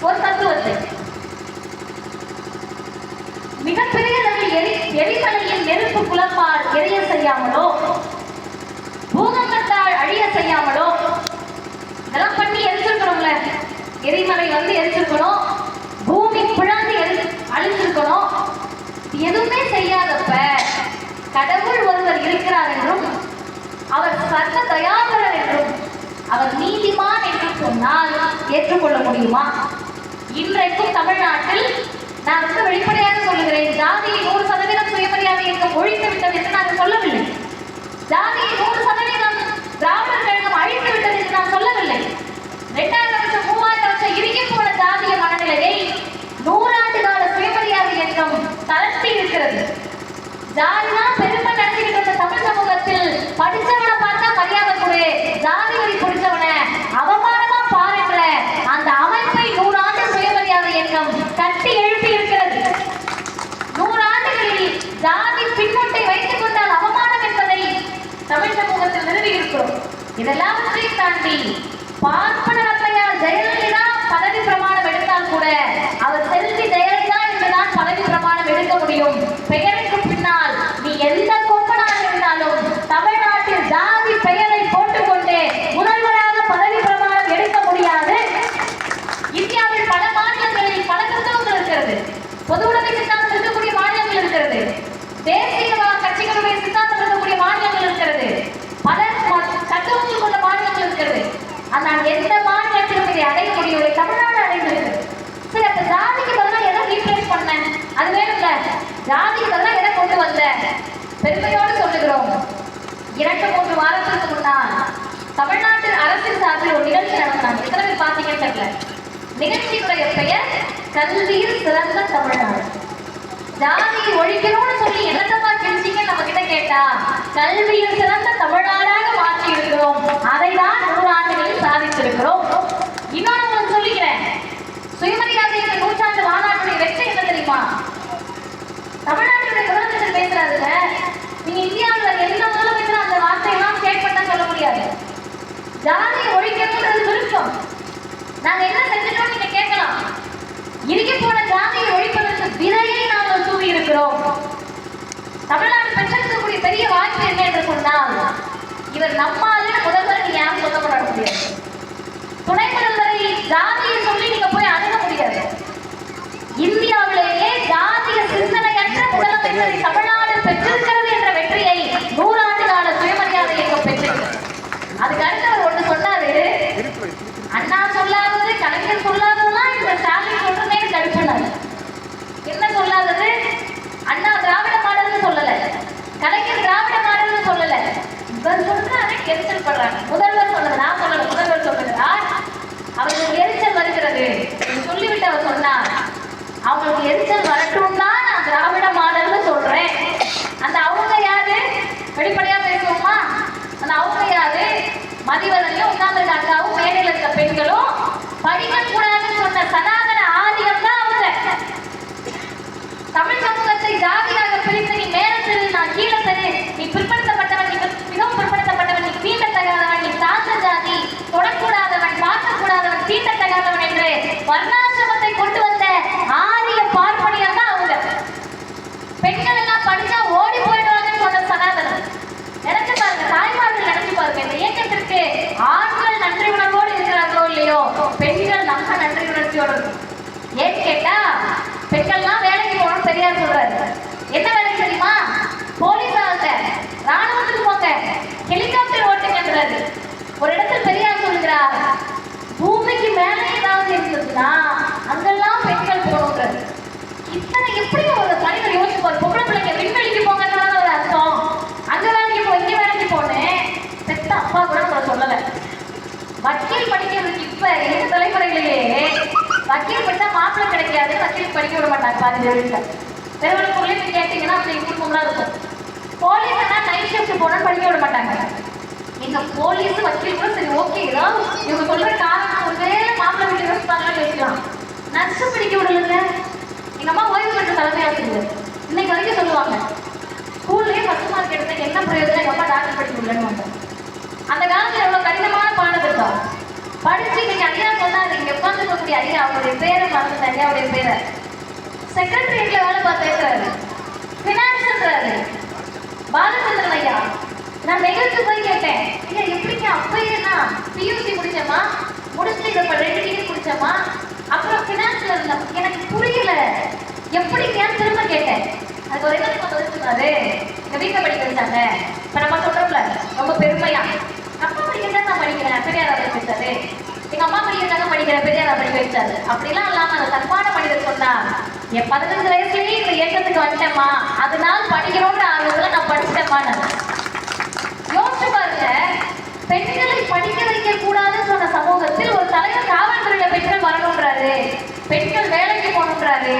ஒரு தத்துவத்தை மிகப்பெரிய எரிமலையின் நெருப்பு குழப்பால் எரிய செய்யாமலோ, பூகம்பத்தால் அழிய செய்யாமலோ, இதெல்லாம் பண்ணி எரிச்சிருக்கணும்ல. எரிமலை வந்து எரிச்சிருக்கணும், பூமி பிளந்து அழிஞ்சிருக்கணும். எதுவுமே செய்யாதப்ப கடவுள் ஒருவர் இருக்கிறார் என்றும், அவர் சர்வ தயாபரர் என்றும், அவர் நீதிமான் என்றும் சொன்னால் ஏற்றுக்கொள்ள முடியுமா? இன்றைக்கும் தமிழ்நாட்டில் நான் வந்து வெளிப்படையாக சொல்லுகிறேன், ஜாதியை 100% சுயமரியாதை இயக்கம் ஒழித்து விட்டது என்று நான் சொல்லவில்லை. ஜாதியை 100% திராவிடர் கழகம் அழித்து விட்டது என்று நான் சொல்லவில்லை. 2000 வருஷம் 3000 வருஷம் இறுகி போன ஜாதிய மனநிலையை 100 ஆண்டு கால சுயமரியாதை இயக்கம் தளர்த்தி இருக்கிறது. ஜாதிதான் பெருமை நடத்திக்கிட்டு இருந்த தமிழ் சமூகத்தில் படிச்சவனை பார்த்தா மரியாதை கொடு, ஜாதி வரி பிடிச்சவனை அவமானமா பாருன்ற அந்த அமைப்பை 100 ஆண்டு சுயமரியாதை இயக்கம் கட்டி எழுப்பி இருக்கிறது. 100 ஆண்டுகளில் ஜாதி பின்னொட்டை வைத்துக் கொண்டால் அவமானம் என்பதை தமிழ் சமூகத்தில் நிறுவி இருக்கிறோம். இதெல்லாவற்றையும் தாண்டி பார்ப்பன அம்மையார் ஜெயலலிதா பதவி பிரமாணம் எடுத்தால் கூட அவர் செல்வி ஜெயலலிதா என்றுதான் பதவி பிரமாணம் எடுக்க முடியும். பெயருக்கு பின்னால் நீ எந்த கொம்பனாக இருந்தாலும் தமிழ்நாட்டில் ஜாதி பெயரை போட்டுக்கொண்டு முதல்வராக பதவி பிரமாணம் எடுக்க முடியாது. இந்தியாவில் பல மாநிலங்களில் பல புத்தகங்கள் இருக்கிறது, பொது உடைமை சித்தாந்தம் இருக்கக்கூடிய மாநிலங்கள் இருக்கிறது, தேசிய கட்சிகளுடைய சித்தாந்தம் இருக்கக்கூடிய மாநிலங்கள் இருக்கிறது, பல தத்துவங்கள் கொண்ட மாநிலங்கள் இருக்கிறது. ஆனால் எந்த மாநிலத்திலும் இதை அடைய முடியவில்லை. தமிழ்நாடு அடைந்திருக்கிறது. சரி, அப்ப ஜாதிக்கு பதிலாக எதை ரீப்ளேஸ் பண்ண? அது வேணும்ல. ஜாதிக்கு பதிலாக எதை கொண்டு வந்த? பெருமையோடு சொல்லுகிறோம். 2-3 வாரத்திற்கு முன்னால் தமிழ்நாட்டில் அரசின் சார்பில் ஒரு நிகழ்ச்சி நடந்தாங்க. எத்தனை பேர் பார்த்தீங்கன்னு தெரியல. நிகழ்ச்சியுடைய பெயர் கல்வியில் சிறந்த தமிழ்நாடு. ஜாதியை ஒழிக்கணும்னு சொல்லி என்னத்தமா கிழிச்சிங்க நம்ம கிட்ட கேட்டா, கல்வியில் சிறந்த தமிழ்நாடாக மாற்றி இருக்கிறோம். அதை தான் 100 ஆண்டுகளில் சாதித்திருக்கிறோம். இன்னொன்று உங்களுக்கு சொல்லிக்கிறேன், சுயமரியாதை 100 மாநாட்டுடைய வெற்றி என்ன தெரியுமா? தமிழ்நாட்டுடைய முதலமைச்சர் பேசுறாருல, நீங்க இந்தியாவில் எந்த முதலமைச்சரும் அந்த வார்த்தையெல்லாம் கேட்பட்டா சொல்ல முடியாது. ஜாதியை ஒழிக்கணும்ன்றது விருப்பம். நாங்க என்ன செஞ்சிட்டோம் நீங்க கேட்கலாம். இறுகி போன ஜாதியை ஒழிப்பதற்கு விதையை நாங்கள் தூவி இருக்கிறோம். தமிழ்நாடு பெற்றிருக்கக்கூடிய பெரிய வாய்ப்பு என்ன என்று சொன்னால், இவர் நம்மால முதல்வர் நீங்க யாரும் சொல்ல முடியாது. துணை முதல்வரை ஜாதியை சொல்லி நீங்க போய் அணுக முடியாது. இந்தியாவிலேயே ஜாதிய சிந்தனையற்ற முதலமைச்சரை தமிழ்நாடு பெற்றிருக்கிறது என்ற வெற்றியை 100 ஆண்டு கால சுயமரியாதை இயக்கம் பெற்றிருக்கிறது. அதுக்கு அடுத்து அவர் ஒன்று சொன்னாரு, அண்ணா சொல்லாதது கலைஞர் சொல்லாததெல்லாம் இந்த ஸ்டாலின் சொல்றதே கடுப்புனாரு. என்ன சொல்லாதது? அண்ணா திராவிட மாடல்னு சொல்லல, கலைஞர் திராவிட மாடல்னு சொல்லல, இவர் சொல்றாரு எரிச்சல் படுறாங்க. முதல்வர் சொன்னது, நான் சொல்லல, முதல்வர் சொல்லுகிறார் அவர்களுக்கு எரிச்சல் வருகிறது சொல்லிவிட்டு அவர் சொன்னார், அவங்களுக்கு எரிச்சல் வரட்டும் தான் நான் திராவிட மாடல்னு சொல்றேன். அந்த அவங்க யாரு? வெளிப்படையா பேசுவோமா? அந்த அவங்க யாரு? மதிவதனையும் உட்கார்ந்து அக்காவும் மேடையில் இருக்க பெண்களும் படிக்க கூடாதுன்னு சொன்ன சனாதன ஆதியம் தான் அவங்க. தமிழ் சமூகத்தை ஜாதியாக பிரித்து நீ மேல தெரு, நான் கீழே தெரு, நீ பிற்படுத்தப்பட்டவன், நீ மிகவும் பிற்படுத்தப்பட்டவன், நீ தீண்டத்தகாதவன், நீ தாழ்ந்த ஜாதி, தொடக்கூடாதவன், பார்க்கக்கூடாதவன், தீண்டத்தகாதவன் என்று வர்ணாசிரமத்தை கொண்டு வந்த ஆரிய பார்ப்பனியம் தான் அவங்க. பெண்கள் எல்லாம் படிச்சா ஓடி போயிடுவாங்கன்னு சொன்ன சனாதனம். நினைச்சு பாருங்க, தாய்மார்கள் நினைச்சு பாருங்க, இந்த இயக்கத்திற்கு ஆண்கள் நன்றி வக்கீல் படித்தா மாப்பிள்ளை கிடைக்காது, வக்கீல் படிக்க விட மாட்டாங்க பாதி வீட்டுல. பெருவளப்பூர்லயே போய் கேட்டீங்கன்னா அப்படி குடும்பம்லாம் இருக்கும். போலீஸ்னா நைட் ஷிஃப்ட் போனா படிக்க விட மாட்டாங்க. எங்க போலீஸ் வக்கீல் கூட சரி ஓகே, ஏதாவது இவங்க சொல்ற காரணம் ஒருவேளை மாப்பிள்ளை வீட்டு யோசிப்பாங்கன்னு யோசிக்கலாம். நர்ஸு படிக்க விடலங்க. எங்க அம்மா ஓய்வு பெற்ற தலைமை ஆசிரியர், இன்னைக்கு வரைக்கும் சொல்லுவாங்க ஸ்கூல்லயே ஃபர்ஸ்ட் மார்க் எடுத்த என்ன பிரயோஜனம், எங்க அம்மா டாக்டர் படிக்க விடலன்னு. அந்த காலத்துல எவ்வளவு கடினமான பாடத்திட்டம் படிச்சு இன்னைக்கு ஐயா சொன்னாரு. இங்க உட்காந்துருக்கக்கூடிய ஐயா, அவருடைய பேரை மறந்துட்டேன், ஐயாவுடைய பேரை. செக்ரட்டரியேட்ல வேலை பார்த்துருக்காரு, பினான்ஸ்ன்றாரு பாலச்சந்திரன் ஐயா. நான் நிகழ்ச்சி போய் கேட்டேன், ஐயா எப்படிங்க அப்பயே நான் பியூசி முடிச்சேம்மா, முடிச்சுட்டு இதை 2 டிகிரி முடிச்சேம்மா, அப்புறம் பினான்ஸ்ல இருந்தேன், எனக்கு புரியல எப்படிங்க திரும்ப கேட்டேன். அதுக்கு ஒரு என்ன சொன்னாரு, எங்க வீட்டை படிக்க வச்சாங்க. இப்ப நம்ம சொல்றோம்ல ரொம்ப பெருமையா, அப்பா படிக்கிறதா நான் படிக்கிறேன் பெரியாரா படிக்க வச்சாரு, எங்க அம்மா படிக்கிறதாங்க படிக்கிறேன் பெரியாரா படிக்க வச்சாரு. அப்படிலாம் இல்லாம அந்த தன்மான மனிதர் சொன்னா, என் 15 வயசுலயே இந்த இயக்கத்துக்கு வந்துட்டேம்மா, அதனால படிக்கிறோன்ற ஆர்வத்துல நான் படிச்சிட்டேம்மான்னு. யோசிச்சு பாருங்க, பெண்களை படிக்க வைக்க கூடாதுன்னு சொன்ன சமூகத்தில் ஒரு தலைவர் காவல்துறையில பெண்கள் வரணுன்றாரு, பெண்கள் வேலைக்கு போகணுன்றாரு.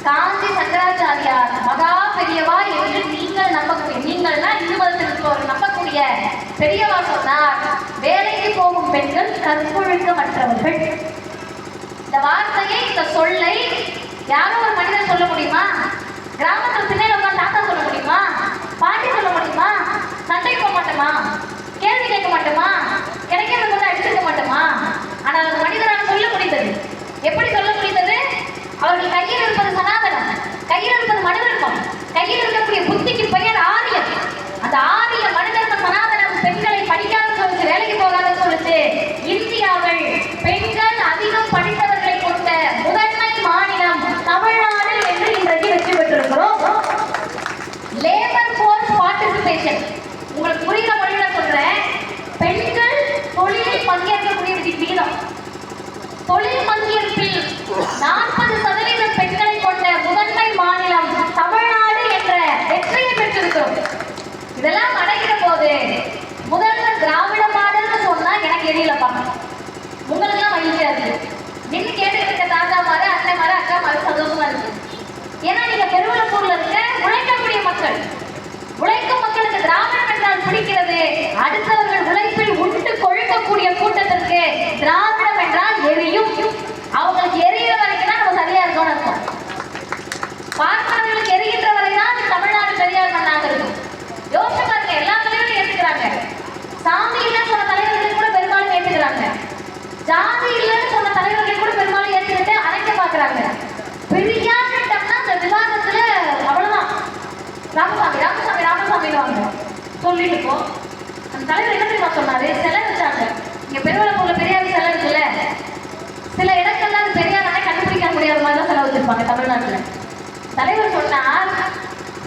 காஞ்சி சங்கராச்சாரியார் மகா பெரியவா என்று நீங்கள் நம்பக்கூடிய, நீங்கள்னா இந்து மதத்தில் இருப்பவர்கள் நம்பக்கூடிய பெரியவா சொன்னார், வேலைக்கு போகும் பெண்கள் கற்பொழுக்கமற்றவர்கள். இந்த வார்த்தையை, இந்த சொல்லை யாரோ ஒரு மனிதர் சொல்ல முடியுமா? கிராமத்தில் பின்னாடி உட்காந்து தாத்தா சொல்ல முடியுமா? பாட்டி சொல்ல முடியுமா? சண்டைக்கு போக மாட்டோமா? கேள்வி கேட்க மாட்டோமா? கிடைக்கிறது கொண்டு அடிச்சிருக்க மாட்டோமா? ஆனால் அந்த மனிதரால் சொல்ல முடிந்தது. எப்படி சொல்ல முடிந்தது? அவர்கள் கையில் இருப்பது சனாதனம், கையில் இருப்பது மனிதர்க்கம், கையில் இருக்கக்கூடிய புத்திக்கு பெயர் ஆரியம். அந்த ஆரிய மனிதர்க்க சனாதனம் பெண்களை படிக்காத சொல்லிச்சு, வேலைக்கு போகாத சொல்லிச்சு. இந்தியாவில் பெண்கள் அதிகம் படித்தவர்களை கொண்ட முதன்மை மாநிலம் தமிழ்நாடு என்று இன்றைக்கு வெற்றி பெற்றிருக்கிறோம். லேபர் ஃபோர்ஸ் பார்ட்டிசிபேஷன், உங்களுக்கு புரிகிற மொழியில சொல்றேன், பெண்கள் தொழிலில் பங்கேற்கக்கூடிய வீதம், தொழில் பங்கேற்பில் 40% பெண்களை கொண்ட முதன்மை மாநிலம் தமிழ்நாடு என்ற வெற்றியை பெற்றிருக்கிறோம். இதெல்லாம் அடைகிற போது முதல்வர் திராவிட மாடல்னு சொன்னா எனக்கு எரியலப்பா, உங்களுக்குலாம் மகிழ்ச்சியா இருக்கு. நின்று கேட்டுக்கிட்டு இருக்க தாத்தா மாறு, அண்ணன் மாறு, அக்கா மாறு சந்தோஷமா இருக்கு. ஏன்னா நீங்க பெருவளப்பூர்ல இருக்க உழைக்கக்கூடிய மக்கள், உழைக்கும் மக்களுக்கு திராவிடம் என்றால் பிடிக்கிறது. அடுத்தவர்கள் உழைப்பில் உண்டு கொழுக்கக்கூடிய கூட்டத்திற்கு திராவிடம் என்றால் எரியும். அவங்களுக்கு எரிகிற வரைக்கும் தான் நம்ம சரியா இருக்கோம்னு அர்த்தம். பார்ப்பவர்களுக்கு எரிகின்ற வரைதான் தமிழ்நாடு பெரியார் மண்ணாக இருக்கும். யோசிச்சு பாருங்க, எல்லா தலைவர்களும் ஏற்றுக்கிறாங்க. சாமி இல்லைன்னு சொன்ன தலைவர்களை கூட பெரும்பாலும் ஏற்றுக்கிறாங்க. ஜாதி இல்லைன்னு சொன்ன தலைவர்களை கூட பெரும்பாலும் ஏற்றுக்கிட்டு அணைக்க பாக்குறாங்க. பெரியார்ட்டம்னா அந்த விவாதத்துல அவ்வளவுதான், ராமசாமி ராமசாமி ராமசாமின்னு வாங்க சொல்லிட்டு போ. அந்த தலைவர் என்ன தெரியுமா சொன்னாரு? சிலை வச்சாங்க. இங்க பெருவளப்பூர்ல பெரியார் சிலை இருக்குல்ல, சில இடங்கள்ல அது பெரியாரானே கண்டுபிடிக்க முடியாத மாதிரி தான் சிலை வச்சிருப்பாங்க தமிழ்நாட்டுல. தலைவர் சொன்னார்,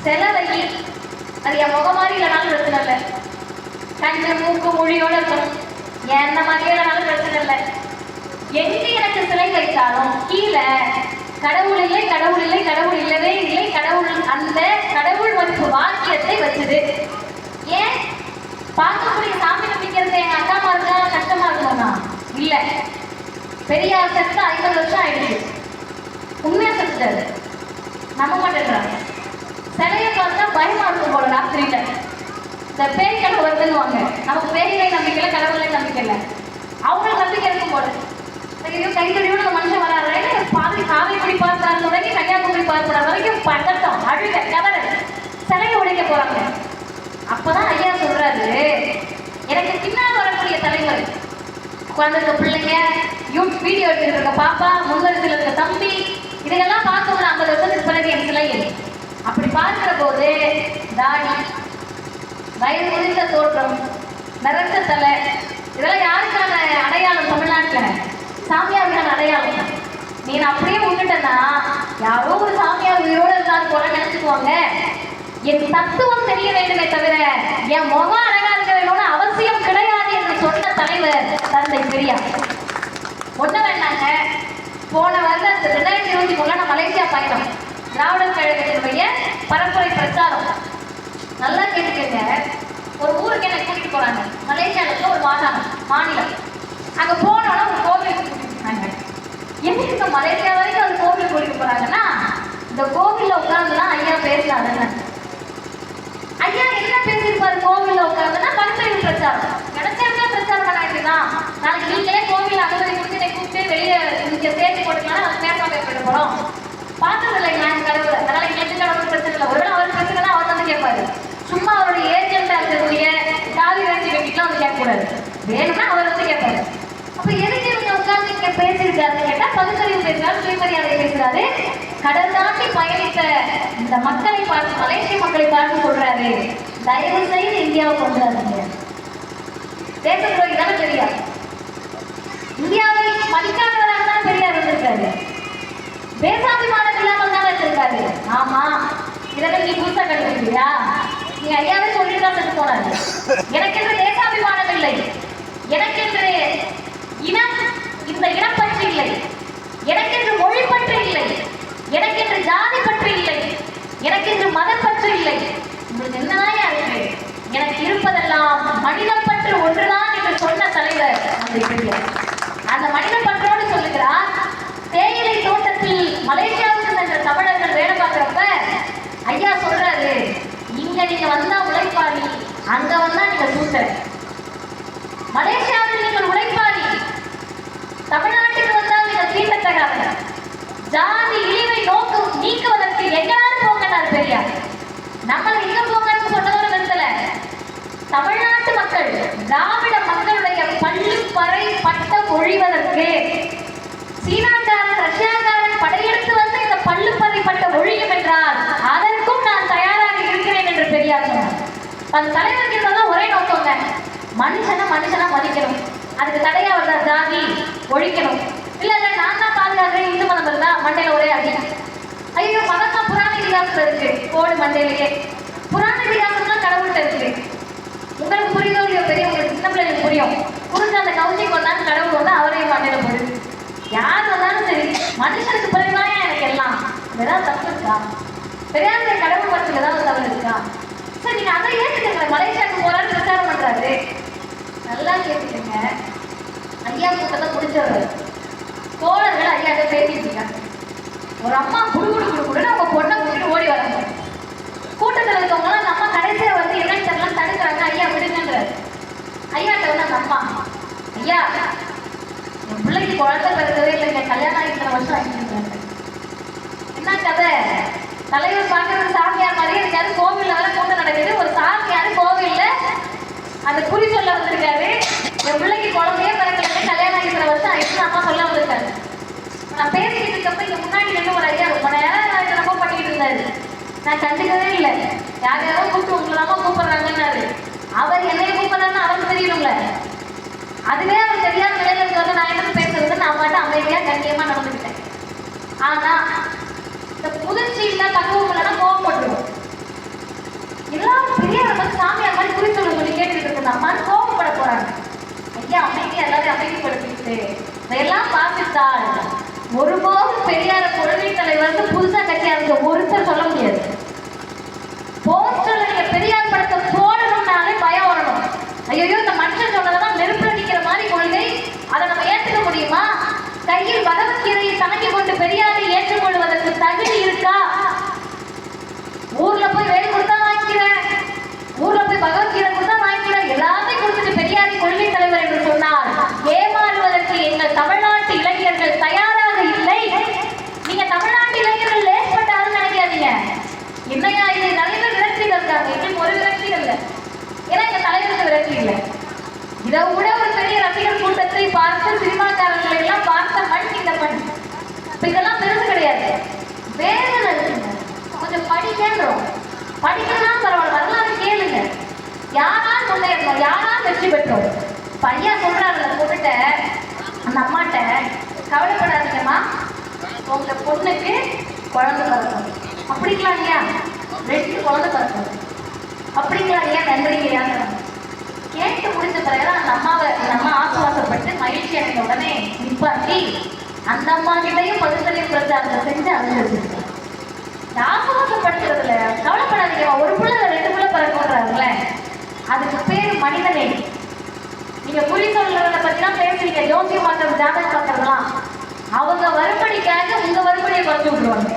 சிலை வை, அது என் முகம் மாதிரி இல்லைனாலும் பிரச்சனை இல்லை, கண்ணு மூக்கு மொழியோட இருக்கணும், என்ன மாதிரியே இல்லைனாலும் பிரச்சனை இல்லை, எங்க எனக்கு சிலை வைத்தாலும் கீழே கடவுள் இல்லை, கடவுள் இல்லை, கடவுள் இல்லவே இல்லை, கடவுள், அந்த கடவுள் மதிப்பு வாக்கியத்தை வச்சுது. ஏன் பார்க்கக்கூடிய சாமி நம்பிக்கிறது எங்க அக்கா மாருக்கா கஷ்டமா இருக்கணும்னா இல்ல. பெரியார் செத்து 50 வருஷம் ஆயிடுச்சு, உண்மையா செத்துட்டாரு, நம்ப மாட்டேங்கிறாங்க. சிலையை பார்த்தா பயமா இருக்கும் போல ராத்திரியில, இந்த பேய் கனவு வருதுன்னுவாங்க. நமக்கு பேய்களை நம்பிக்கை இல்லை, கடவுளை நம்பிக்கை இல்லை, அவங்களுக்கு நம்பிக்கை இருக்கும் போல. கைத்தடியோட அந்த மனுஷன் வராரு, பாதி காவிரி பார்த்தாரு தொடங்கி கன்னியாகுமரி பார்ப்பட வரைக்கும் பதட்டம், அழுக, கவலை, சிலையை உடைக்க போறாங்க. அப்பதான் ஐயா சொல்றாரு, எனக்கு பின்னால் வரக்கூடிய தலைவர், குழந்தைங்க பிள்ளைங்க, வீடியோ எடுத்துட்டு இருக்க பாப்பா, முன்வரிசையில் இருக்க தம்பி, இதெல்லாம் பார்க்கணும் 50 வருஷத்துக்கு பிறகு என் சிலையை. அப்படி பார்க்கிற போது தாடி, வயது முதிர்ந்த தோற்றம், நிறைஞ்ச தலை, இதெல்லாம் யாருக்கான அடையாளம்? தமிழ்நாட்டில் சாமியாருக்கான அடையாளம். நீ அப்படியே விட்டுட்டேன்னா யாரோ ஒரு சாமியார் உயிரோடு இருந்தாலும் போல நினைச்சுக்குவாங்க. என் தத்துவம் தெரிய வேண்டுமே தவிர என் முகம் அழகா இருக்க வேணும்னு அவசியம் கிடையாது என்று சொன்ன தலைவர் தந்தை பெரியார். ஒண்ணு வேண்டாங்க, போன வருடம் 2023 நான் மலேசியா பயணம், திராவிடர் கழகத்தினுடைய பரப்புரை பிரச்சாரம். நல்லா கேட்டுக்கங்க, ஒரு ஊருக்கு என்ன கூட்டிட்டு போறாங்க, மலேசியாவுக்கு ஒரு மாநிலம். அங்க போனோம்னா ஒரு கோவிலுக்கு கூட்டிட்டு போனாங்க. எதுக்கு இந்த பேசினாருன்னு. ஐயா என்ன பேசியிருப்பாரு கோவில்ல உட்கார்ந்துன்னா பகுத்தறிவு பிரச்சாரம். கிடைச்சா பிரச்சாரம் பண்ணாதான் நாளைக்கு நீங்களே கோவில்ல அனுமதி கொடுத்து என்னை கூப்பிட்டு வெளியே இங்க சேர்த்து போட்டுக்கலாம் நம்ம பேசாம போயிட்டு போறோம். பார்த்ததில்லை நான் கடவுள், அதனால எங்களுக்கு கடவுள் பிரச்சனை இல்லை. ஒருவேளை அவர் பிரச்சனை தான் அவர் வந்து கேட்பாரு. சும்மா அவருடைய ஏஜென்டா இருக்கக்கூடிய காவி வேண்டி வெட்டிக்கலாம் வந்து கேட்கக்கூடாது. வேணும்னா அவர் வந்து கேட்பாரு. அப்ப எதுக்கு இவங்க உட்கார்ந்து இங்க பேசியிருக்காருன்னு கேட்டா பகுத்தறிவு பேசுறாரு, சுயமரியாதை பேசுறாரு. கடல் தாண்டி பயணித்த இந்த மக்களை பார்த்து, மலேசிய மக்களை பார்த்து சொல்றாரு, தயவு செய்து இந்தியாவுக்கு வந்துடாதீங்க. தேச துரோகி தானே பெரியார். இந்தியாவை மதிக்காதவராக தான் பெரியார் இருந்திருக்காரு. தேசாபிமானம் இல்லாமல் தானே இருந்திருக்காரு. ஆமா, இதெல்லாம் நீ புதுசா கண்டுபிடிக்கிறியா? நீ ஐயாவே சொல்லிட்டு தான் செத்து போனாரு. எனக்கென்று தேசாபிமானம் இல்லை, எனக்கென்று இனம், இந்த இனம் பற்றி இல்லை, எனக்கென்று மொழி பற்றி இல்லை, எனக்கென்று ஜாதி பற்றி இல்லை, எனக்கென்று மதம் பற்றி இல்லை. உங்களுக்கு என்னதான் இருக்கு? எனக்கு இருப்பதெல்லாம் மனிதம் பற்று ஒன்றுதான் என்று சொன்ன தலைவர் அந்த மனித பற்றோடு சொல்லுகிறார். தேயிலை தோட்டத்தில் மலேசியாவுக்கு சென்ற தமிழர்கள் வேலை பார்க்கிறப்ப ஐயா சொல்றாரு, இங்க நீங்க வந்தா உழைப்பாளி, அங்க வந்தா நீங்க சூட்டர். மலேசியாவில் நீங்கள் உழைப்பாளி, தமிழ்நாட்டுக்கு வந்தால் நீங்கள் தீண்டத்தகாத. ஜாதி இழிவை நீக்குவதற்கு எங்களாவது போங்கன்னார் பெரியார். நம்மளை எங்க போங்கன்னு சொன்னதோட நிறுத்தல. தமிழ்நாட்டு மக்கள், திராவிட மக்களுடைய பள்ளி பறை பட்டம் ஒழிவதற்கு சீனாக்காரன், ரஷ்யாக்காரன் படையெடுத்து வந்து இந்த பள்ளுப்பறை பட்டம் ஒழியும் என்றால் அதற்கும் நான் தயாராக இருக்கிறேன் என்று பெரியார் சொன்னார். அந்த தலைவருக்கு இருந்ததான் ஒரே நோக்கங்க, மனுஷனா மதிக்கணும். அதுக்கு தடையா வர்ற ஜாதி ஒழிக்கணும். இல்ல நான் தான் பாதுகாக்கிறேன், இந்து மதம் இருந்தா மண்டையில ஒரே அடி. ஐயோ மதம் தான் புராண இதிகாசத்துல இருக்கு, போடு மண்டையிலேயே. புராண இதிகாசம்லாம் கடவுள்கிட்ட இருக்கு. உங்களுக்கு புரியுதோ இல்லையோ, பெரியவங்களுக்கு சின்ன பிள்ளைங்களுக்கு புரியும். புரிஞ்ச அந்த கவுசிக்கு வந்தாலும் கடவுள் வந்து அவரையும் மண்டையில போடு. யார் வந்தாலும் சரி, மனுஷனுக்கு பிறகுதான் எனக்கு எல்லாம். ஏதாவது தப்பு இருக்கா? பெரியாருடைய கடவுள் பட்சத்தில் ஏதாவது தவறு இருக்கா? சரி, நீங்க அதை ஏற்றுக்கங்க. மலேசியாவுக்கு போறாரு, பிரச்சாரம் பண்றாரு, நல்லா கேட்டுக்கங்க. ஐயா கூட்டத்தை முடிச்சிடுறாரு. தோழர்கள் ஐயாட்ட பேசிட்டு இருக்காங்க. ஒரு அம்மா குடுன்னு அவங்க பொண்ணை கூட்டிட்டு ஓடி வராங்க. கூட்டத்தில் இருக்கவங்க அந்த அம்மா கடைசியா வந்து என்னன்னு தெரியலாம் தடுக்கிறாங்க. ஐயா விடுங்கன்றாரு. ஐயாட்ட வந்து அந்த அம்மா, ஐயா என் பிள்ளைக்கு குழந்தை பிறக்கவே இல்லைங்க, கல்யாணம் ஆகி இத்தனை வருஷம் ஆகிட்டு. என்ன கதை? தலைவர் பார்க்கறது சாமியார் மாதிரி இருக்காரு. கோவில்ல வேலை கூட்டம் நடக்குது. ஒரு சாமியார் கோவில்ல அந்த குறி சொல்ல வந்திருக்காரு. என் பிள்ளைக்கு குழந்தையே பிறக்கலைங்க, கல்யாணம் ஆகி இத்தனை வருஷம் ஆயிடுச்சு அம்மா சொல்ல வந்திருக்காரு. நான் பேசிக்கிட்டு இருக்கப்ப இங்க முன்னாடி நின்று ஒரு ஐயா ரொம்ப நேரம் என்னமோ பண்ணிக்கிட்டு இருந்தாரு. நான் கண்டுக்கவே இல்லை. யாரையாரோ கூப்பிட்டு உங்களதாம கூப்பிடுறாங்கன்னாரு. அவர் என்னைய கூப்பிடுறாருன்னு அவருக்கு தெரியணும்ல. அதுவே அவர் தெரியாத நிலையில இருக்கிறது நான் என்ன பேசுறது, நான் மட்டும் அமைதியா கண்ணியமா நடந்துக்கிட்டேன். ஆனா இந்த முதிர்ச்சி இல்ல, தகவல் இல்லைன்னா கோவப்பட்டுருவோம். எல்லாரும் பெரிய சாமியார் மாதிரி குறிச்சொல்ல சொல்லி கேட்டுட்டு இருக்கு. அம்மான்னு கோவப்பட போறாங்க. ஐயா அமைதியா எல்லாரும் அமைதிப்படுத்திட்டு இதெல்லாம் பார்த்துட்டால் ஒருபோதும் பெரியார கொள்கை தலைவர் புதுசா கட்சி அந்த ஒருத்தர் சொல்ல முடியாது. போஸ்டர்ல நீங்க பெரியார் படத்தை போடணும்னாலே பயம் வரணும். ஐயோ இந்த மனுஷன் சொன்னதெல்லாம் நெருப்புல நிக்கிற மாதிரி கொள்கை, அதை நம்ம ஏற்றுக்க முடியுமா? கையில் பகவத்கீதையை தாங்கி கொண்டு பெரியாரை ஏற்றுக்கொள்வதற்கு தகுதி இருக்கா? ஊர்ல போய் வேலை கொடுத்தா வாங்கிக்கிறேன், ஊர்ல போய் பகவத்கீதை கொடுத்தா வாங்கிக்கிறேன், எல்லாத்தையும் கொடுத்துட்டு பெரியாரை கொள்கை தலைவர் என்று சொன்னால் ஏமாறுவதற்கு எங்கள் தமிழ்நாட்டு இளைஞர்கள் தயாராக இல்லை. நீங்க தமிழ்நாட்டு இளைஞர்கள் லேஸ்பட்டாருன்னு நினைக்காதீங்க. என்னையா இது நிறைய பேர் விரக்திகள் இருக்காங்க. எங்களுக்கு ஒரு விரக்திகள் இல்லை, ஏன்னா எங்க தலைவருக்கு விரக்தி இல்லை. இதை விட ஒரு பெரிய ரசிகர் கூட்டத்தை பார்த்து சினிமாக்காரர்களை எல்லாம் பார்த்த மண் இந்த மண். இப்ப இதெல்லாம் பெருசு கிடையாது, வேதனை இருக்குங்க. கொஞ்சம் படிக்கன்றோம், படிக்கலாம் பரவாயில்ல, வரலாறு கேளுங்க. யாரால் முன்னேறணும், யாரால் வெற்றி பெற்றோம். பையா சொல்றாங்கல்ல போட்டுட்ட அந்த அம்மாட்ட, கவலைப்படாதீங்கம்மா, உங்க பொண்ணுக்கு குழந்தை பிறக்கும். அப்படிங்களா இல்லையா? 2 குழந்தை பிறக்கும். அப்படிங்களா இல்லையா? நன்றிங்கய்யா. கேட்டு முடிச்ச பிறகுதான் அந்த அம்மா ஆசுவாசப்பட்டு மகிழ்ச்சி அடைந்த உடனே நிப்பாட்டி அந்த அம்மா கிட்டையும் பகுத்தறிவு பிரச்சாரத்தை செஞ்சு அனுபவிச்சிருக்கேன். ஆசுவாசப்படுத்துறதுல கவலைப்படாதீங்க, ஒரு புள்ள 2 புள்ள பிறக்கும்ன்றாங்கல்ல, அதுக்கு பேர் மனிதனே. நீங்க குறி சொல்றத பத்தி தான் பேசுறீங்க, ஜோசியம் பார்க்கறது, ஜாதகம் பார்க்கறதுலாம். அவங்க வறுபடிக்காக உங்க வறுபடியை குறைச்சு விட்டுருவாங்க.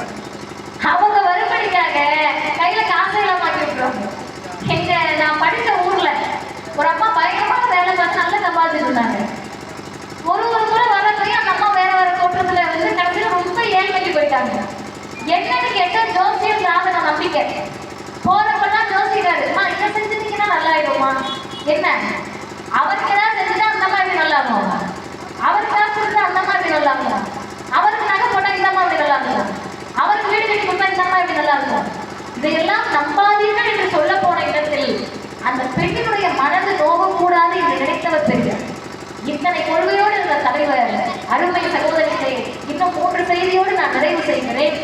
அவங்க வறுமணிக்காக கையில காசையெல்லாம் மாட்டி விட்டுருவாங்க. நான் படித்த ஊர்ல ஒரு அம்மா பயங்கரமான வேலை பார்த்து நல்லா சம்பாதிச்சுட்டு இருந்தாங்க. ஒரு முறை வர போய் அந்த அம்மா வேற தோற்றத்துல வந்து கடைசியில் ரொம்ப ஏழ்மைக்கு போயிட்டாங்க. என்னன்னு கேட்டா ஜோசியம் ஜாதகம் நம்பிக்கை. போறப்பெல்லாம் ஜோசியக்காரு இதை செஞ்சுட்டீங்கன்னா நல்லா ஆயிடுமா, என்ன அவருக்கு ஏதாவது செஞ்சுட்டா அந்த மாதிரி நல்லா ஆகும், அவருக்கு ஏதாவது செஞ்சா அந்த மாதிரி நல்லா இருக்கும், அவருக்கு நகை போட்டா இந்த மாதிரி நல்லா இருக்கும், அவருக்கு வீடு கட்டி கொடுத்தா இந்த மாதிரி நல்லா இருக்கும். இதையெல்லாம் நம்பாதீர்கள் என்று சொல்ல போன இடத்தில் அந்த பெண்ணினுடைய மனது நோகக்கூடாது என்று நினைத்தவர் பெரியார். இத்தனை கொள்கையோடு இருந்த தலைவர் அருமை சகோதரிகளை இன்னும் 3 செய்தியோடு நான் நிறைவு செய்கிறேன்.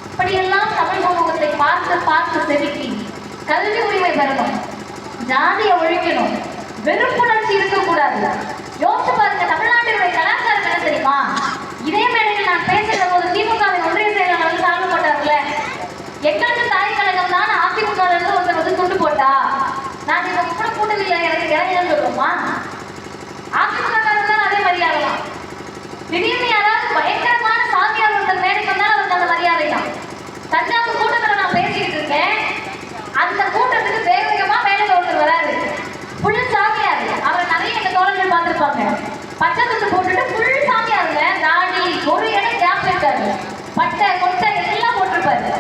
இப்படியெல்லாம் தமிழ் சமூகத்தை பார்த்து பார்த்து செதுக்கி கல்வி உரிமை பெறணும், ஜாதியை ஒழிக்கணும், வெறுப்புணர்ச்சி இருக்கக்கூடாது. யோசிச்சு பாருங்க, தமிழ்நாட்டினுடைய கலாச்சாரம் என்ன தெரியுமா? இதே மேடையில் நான் பேசுகிற போது திமுகவின் ஒன்றிய செயலாளர் வந்து சால்வு போட்டார்ல, எங்களுக்கு தாய் கழகம் தான் அதிமுக ஒருத்தர் வந்து துண்டு போட்டா நான் இதை கூட கூட்டவில்லை, எனக்கு இறங்கன்னு சொல்லுவோமா? அதிமுக தான் அதே மரியாதை. திடீர்னு யாராவது பயங்கரமான சாமியார் ஒருத்தர் மேடைக்கு வந்தால் அவருக்கு அந்த மரியாதை தான். தஞ்சாவூர் கூட்டத்தில் நான் பேசிக்கிட்டு இருக்கேன், அந்த கூட்டத்துக்கு வேக வேகமா மேலே ஒருத்தர் வராரு, புல் சாமியார். அவரை நிறைய எங்க தோழர்கள் பார்த்துருப்பாங்க. பச்சை துண்டு போட்டுட்டு புல் சாமியாருங்க, தாடி ஒரு இடம் கேப் இருக்காரு, பட்டை கொட்டை எல்லாம் போட்டிருப்பாரு.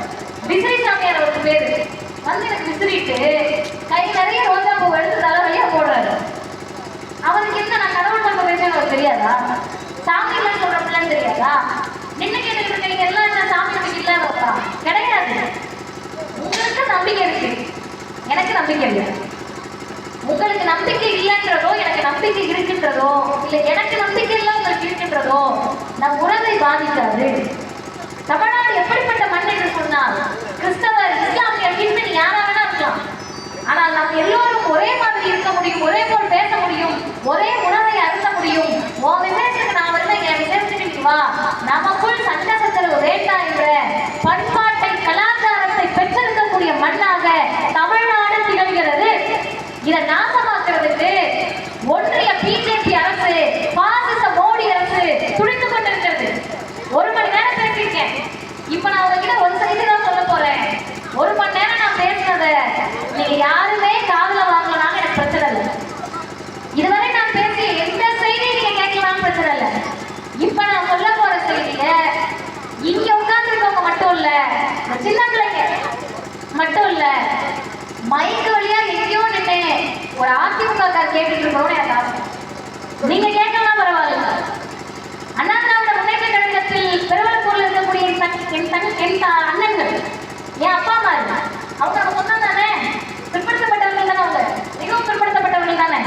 விசிறி சாமியார் அவருக்கு பேரு. வந்து எனக்கு விசிறிட்டு கை நிறைய ரோஜா பூ எடுத்து தலை வழியா போடுறாரு. அவருக்கு என்ன நான் கடவுள் பண்ற பேசுறது அவருக்கு தெரியாதா? சாமி எல்லாம் சொல்ற பிள்ளைன்னு தெரியாதா? நின்று கேட்டுக்கிட்டு இருக்கீங்க எல்லாம் என்ன சாமி நம்பிக்கை இல்லாதவா? கிடையாது. உங்களுக்கு நம்பிக்கை இருக்கு, எனக்கு நம்பிக்கை இல்லை. உங்களுக்கு நம்பிக்கை இல்லைன்றதோ எனக்கு நம்பிக்கை இருக்கின்றதோ இல்லை எனக்கு நம்பிக்கை இல்லை உங்களுக்கு இருக்கின்றதோ நம் உறவை பாதிக்காது. தமிழ்நாடு எப்படிப்பட்ட மண் என்று சொன்னால் கிறிஸ்தவர் இஸ்லாமிய பின்னணி யாரா வேணா இருக்கலாம், ஆனால் நாம் எல்லோரும் ஒரே மாதிரி இருக்க முடியும், ஒரே போல் பேச முடியும், ஒரே உணவை அருந்த முடியும். உன் விசேஷத்துக்கு நான் வருவேன், என் விசேஷத்துக்கு வா, நமக்குள் சண்டை சச்சரவு வேண்டாம் என்ற பண்பாட்டை கலாச்சாரத்தை பெற்றிருக்கக்கூடிய மண்ணாக தமிழ்நாடு திகழ்கிறது. இதை நாசமாக்குறதுக்கு ஒன்றிய பிஜேபி அரசு, பாசிச மோடி அரசு துடித்துக் கொண்டிருக்கிறது. 1 மணி நேரம் பேசியிருக்கேன், இப்ப நான் உங்ககிட்ட ஒரு செய்தி தான் சொல்ல போறேன். 1 மணி நேரம் நான் பேசினதை நீங்க யாருமே காதுல வாங்கலனாலும் எனக்கு பிரச்சனை இல்லை. இதுவரை நான் பேசிய எந்த செய்தியை நீங்க கேட்கலாம் பிரச்சனை இல்லை. இப்ப நான் சொல்ல போற செய்திய இங்க உட்கார்ந்துருக்கவங்க மட்டும் இல்ல, சின்ன பிள்ளைங்க மட்டும் இல்ல, மைக்கு வழியா எங்கேயோ நின்று ஒரு அதிமுக கேட்டுட்டு இருக்கணும்னு எனக்கு ஆசை. நீங்க கேட்கலாம் பரவாயில்ல. அண்ணா திராவிட முன்னேற்ற கழகத்தில் பெருவளப்பூர்ல இருக்கக்கூடிய என் அண்ணன்கள், என் அப்பா அம்மா, அவங்க நம்ம சொன்னா தானே, பிற்படுத்தப்பட்டவர்கள் தானே, அவங்க மிகவும் பிற்படுத்தப்பட்டவர்கள் தானே,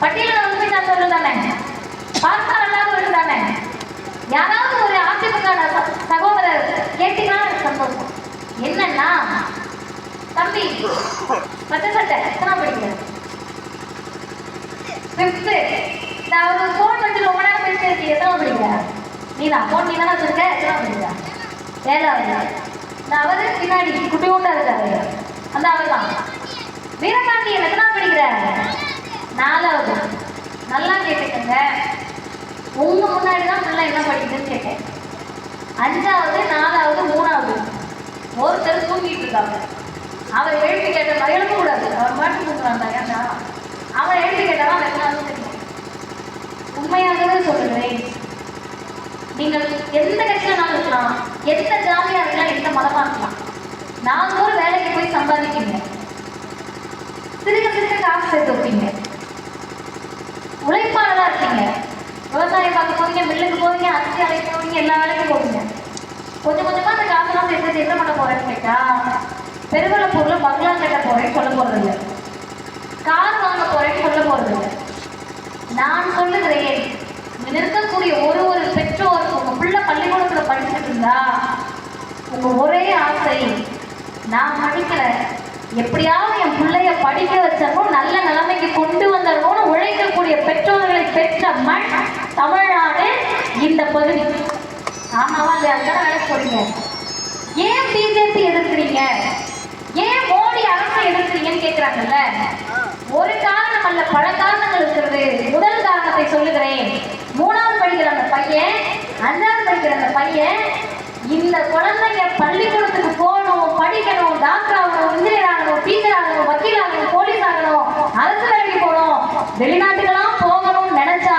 பட்டியலில் வந்து சார்ந்தவர்கள் தானே, பார்த்தால் அல்லாதவர்கள் தானே. யாராவது ஒரு அதிமுக சகோதரர் கேட்டீங்கன்னா எனக்கு சந்தோஷம். என்னன்னா, தம்பி பச்சை சட்டை எத்தனை படிக்கிறேன், 5th, நான் ஒரு ஃபோன் வச்சு ரொம்ப நேரம் பேசியிருக்கேன், எத்தனை படிக்கிறேன், நீதான் ஃபோன் நீ தானே வச்சிருக்க, எத்தனை படிக்கிறேன், 7வது. நான் அவரு பின்னாடி குட்டி ஊட்டா இருக்காரு, அந்த அவர் தான் வீரபாண்டி. எத்தனை படிக்கிற, 4வது. நல்லா கேட்டுக்கங்க, உங்க முன்னாடி தான் பிள்ளை என்ன படிக்குதுன்னு கேட்டேன். 5வது, 4வது, 3வது. ஒருத்தர் தூங்கிட்டு இருக்காங்க. அவர் எழுப்பி கேட்ட எழுப்பக்கூடாது, அவர் மாட்டு தூங்குறாங்க. அவன் எழுப்பி கேட்டாலும் எத்தனாவது தெரியும். உண்மையாகவே சொல்லுகிறேன், நீங்கள் எந்த கட்சியினாலும் இருக்கலாம், எந்த ஜாதியா இருக்கலாம், எந்த மதமா இருக்கலாம், நாங்கள் வேலைக்கு போய் சம்பாதிக்கீங்க, சிறுக சிறுக காசு சேர்த்து வைப்பீங்க, உழைப்பாளராக இருக்கீங்க, விவசாயம் பார்க்க போவீங்க, மில்லுக்கு போவீங்க, அரிசி அழைக்க போவீங்க, எல்லா வேலைக்கும் போவீங்க. கொஞ்சம் கொஞ்சமா அந்த காசெல்லாம் சேர்த்து என்ன பண்ண போறேன்னு கேட்டா, பெருவளப்பூர்ல பங்களா கட்ட போறேன்னு சொல்ல போறது இல்லை, கார் வாங்க போறேன்னு சொல்ல போறது இல்லை. நான் சொல்லுகிறேன், இருக்கக்கூடிய ஒரு பெற்றோர் உங்க பிள்ளை பள்ளிக்கூடத்துல படிச்சுட்டு இருந்தா உங்க ஒரே ஆசை, நான் படிக்கிறேன், எப்படியாவது என் பிள்ளைய படிக்க வச்சணும், நல்ல நிலைமைக்கு கொண்டு வந்துடணும்னு உழைக்கக்கூடிய பெற்றோர்களை பெற்ற மண் தமிழ்நாடு இந்த பகுதி. ஆமாவா இல்லையா? அதுதான் வேலை போறீங்க. ஏன் பிஜேபி எதிர்க்கிறீங்க, ஏன் மோடி அரசை எதிர்க்கிறீங்கன்னு கேட்கிறாங்கல்ல. ஒரு காரணம் அல்ல, பல காரணங்கள் இருக்கிறது. முதல் காரணத்தை சொல்லுகிறேன். 3வது படிக்கிற அந்த பையன், 5வது படிக்கிற அந்த பையன் இந்த குழந்தைங்க பள்ளிக்கூடத்துக்கு போகணும், படிக்கணும், டாக்டர் ஆகணும், இன்ஜினியர் ஆகணும், டீச்சர் ஆகணும், வக்கீல் ஆகணும், போலீஸ் ஆகணும், அரசு வேலைக்கு போகணும், வெளிநாட்டுக்கெல்லாம் போகணும்னு நினைச்சா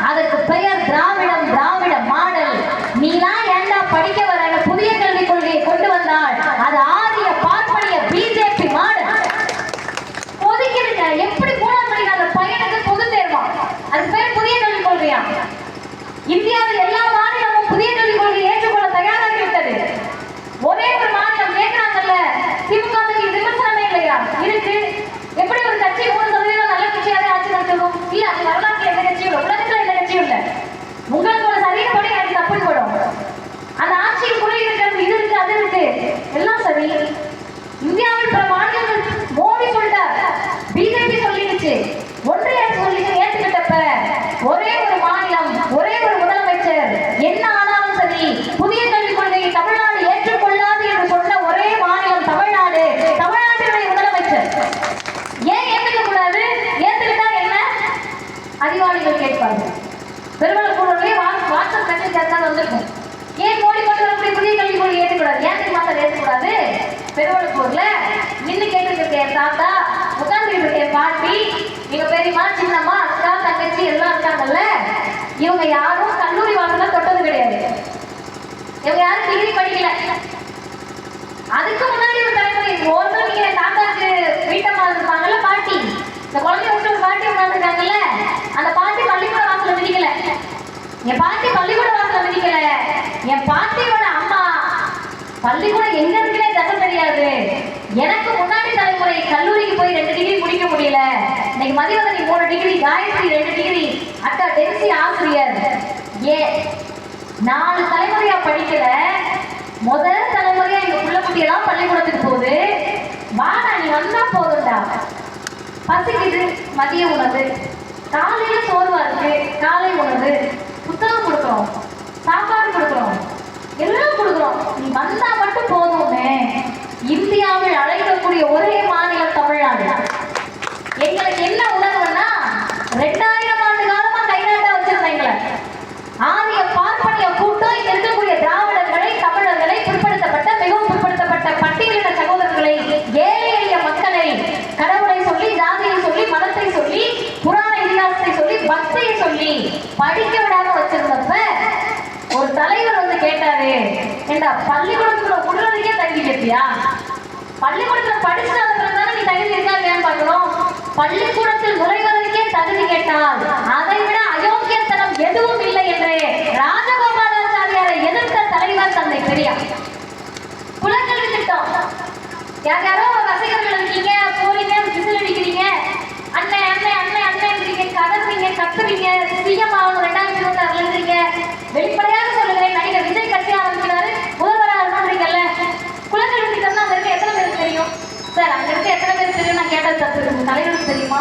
அதுக்கு பெயர் திராவிடம், திராவிட மாடல். நீலாம் ஏண்டா படிக்க வர புதிய கல்விக் கொள்கையை கொண்டு வந்தால் அது ஆரிய பார்ப்பனிய பிஜேபி மாடல். ஒதுக்கிடுங்க. எப்படி மூணாம் மணி அந்த பையனுக்கு பொது தேர்வா? அது பேர் புதிய கல்விக் கொள்கையா? இந்தியாவில் எல்லா மாநிலமும் புதிய கல்விக் கொள்கையை ஏற்றுக்கொள்ள தயாராகி விட்டது. ஒரே ஒரு மாநிலம் கேட்கிறாங்கல்ல, திமுக விமர்சனமே இல்லையா? இருக்கு. எப்படி ஒரு கட்சி 3% நல்ல கட்சியாக ஆட்சி நடத்தணும்? இல்ல, அது வரலாற்றுல எந்த கட்சியும் இல்லை, உலகத்துல எந்த கட்சியும் இல்லை. உங்களுக்கு ஒரு சரீரப்படி எனக்கு தப்பு போடும். அந்த ஆட்சியில் குறை இருக்கிறது, இது இருக்கு, அது இருக்கு, எல்லாம் சரி. இந்தியாவில் பல மாநிலங்கள் மோடி சொல்லிட்டார், பிஜேபி சொல்லிடுச்சு, ஒன்றிய அரசு சொல்லிட்டு ஏற்றுக்கிட்டப்ப ஒரே ஒரு மாநிலம், ஒரே ஒரு முதலமைச்சர் என்ன ஆனாலும் சரி புதிய கல்விக் கொள்கையை தமிழ்நாடு ஏற்றுக்கொள்ளாது என்று சொன்ன ஒரே மாநிலம் தமிழ்நாடு. தமிழ்நாட்டினுடைய முதலமைச்சர் ஏன் ஏற்றுக்க கூடாது? ஏற்றுக்கிட்டா என்ன? அறிவாளிகள் கேட்பார்கள். பெருமளக்கூடவே வாட்ஸ்அப் மெசேஜ் இருந்தால் வந்திருக்கும். ஏன் மோடி கொண்டு வரக்கூடிய புதிய கல்விக் கொள்கை ஏற்றுக்கூடாது? ஏன் மாதம் ஏற்றுக்கூடாது? பெருமளக்கூர்ல நின்று கேட்டுக்கிட்டு என் தாத்தா, உட்கார்ந்து என் பாட்டி, எங்க பெரியம்மா, சின்னம்மா, அக்கா, தங்கச்சி எல்லாம் இருக்காங்கல்ல, இவங்க யாரும் கல்லூரி வாசல தொட்டது கிடையாது. இவங்க யாரும் டிகிரி படிக்கல. அதுக்கு முன்னாடி ஒரு தலைமுறை ஓரத்தில் நீங்க தாத்தாக்கு வீட்டம்மா இருப்பாங்கல்ல, பாட்டி, இந்த குழந்தைய விட்டு ஒரு பாட்டி உட்காந்துருக்காங்கல்ல, அந்த பாட்டி பள்ளிக்கூட வாசல மிதிக்கல. என் பாட்டி பள்ளிக்கூட வாசல மிதிக்கல. என் பாட்டியோட அம்மா பள்ளிக்கூடம் எங்க இருக்குன்னே தசை தெரியாது. எனக்கு முன்னாடி தலைமுறை கல்லூரிக்கு போய் 2 டிகிரி முடிக்க முடியல. இன்னைக்கு மதிவதனி 3 டிகிரி, காயத்ரி 2 டிகிரி, அக்கா டென்சி ஆசிரியர். 4 தலைமுறையா படிக்கல. முதல் தலைமுறையா எங்க புள்ள குட்டியெல்லாம் பள்ளிக்கூடத்துக்கு போகுது. வாடா, நீ வந்தா போதும்டா. பசிக்குது, மதிய உணவு, காலையில சோர்வா இருக்கு, காலை உணவு, புத்தகம் கொடுக்குறோம், சாப்பாடு கொடுக்குறோம், எல்லாம் கொடுக்குறோம், நீ வந்தா மட்டும் போதும்னு இந்தியாவில் அழைக்கக்கூடிய ஒரே மாநிலம் தமிழ்நாடு. எங்களுக்கு என்ன உணர்வுன்னா, 2000 ஆண்டு காலமா கைநாட்டா வச்சிருந்தேன் எங்களை. ஆரிய பார்ப்பனிய கூட்டம் இங்க இருக்கக்கூடிய திராவிடர்களை, தமிழர்களை, பிற்படுத்தப்பட்ட, மிகவும் பிற்படுத்தப்பட்ட பட்டியலின சகோதரர்களை, ஏழை எளிய மக்களை கடவுளை சொல்லி, ஜாதியை சொல்லி, மதத்தை சொல்லி, புராண இதிகாசத்தை சொல்லி, பக்தியை சொல்லி படிக்க விடாம வச்சிருந்தப்ப ஒரு தலைவர் வந்து கேட்டாரு, ஏண்டா பள்ளிக்கூடத்துல விடுறதுக்கே தகுதி கேட்டியா? பள்ளிக்கூடத்துல படிச்சுட்டு தானே நீ தகுதி இருக்கா இல்லையான்னு பார்க்கணும். பள்ளிக்கூடத்தில் நுழைவதற்கே தகுதி கேட்டால் அதை விட அயோக்கியத்தனம் எதுவும் இல்லை என்று ராஜகோபாலாச்சாரியாரை எதிர்த்த தலைவர் தந்தை பெரியார். குலக்கல்வி திட்டம், யார் யாரோ ரசிகர்கள் இருக்கீங்க, போறீங்க, விசில் அடிக்கிறீங்க, அண்ணன் அண்ணன் அண்ணன் அண்ணன்றீங்க, கதறீங்க, கத்துறீங்க, சிஎம் ஆகணும் 2026 எழுதுறீங்க. வெளிப்படையாக சொல்லுகிறேன், நடிகர் விஜய் கட்சி ஆரம்பிக்கிறாரு, முதல்வராக இருக்கணும்ன்றீங்கல்ல. குலக்கல்வி திட்டம்னா அங்க இருக்க எத்தனை பேருக்கு தெரியும் சார்? அங்க இருக்க எத்தனை பேருக்கு தெரியும்? நான் கேட்டது தப்பு. தலைவருக்கு தெரியுமா?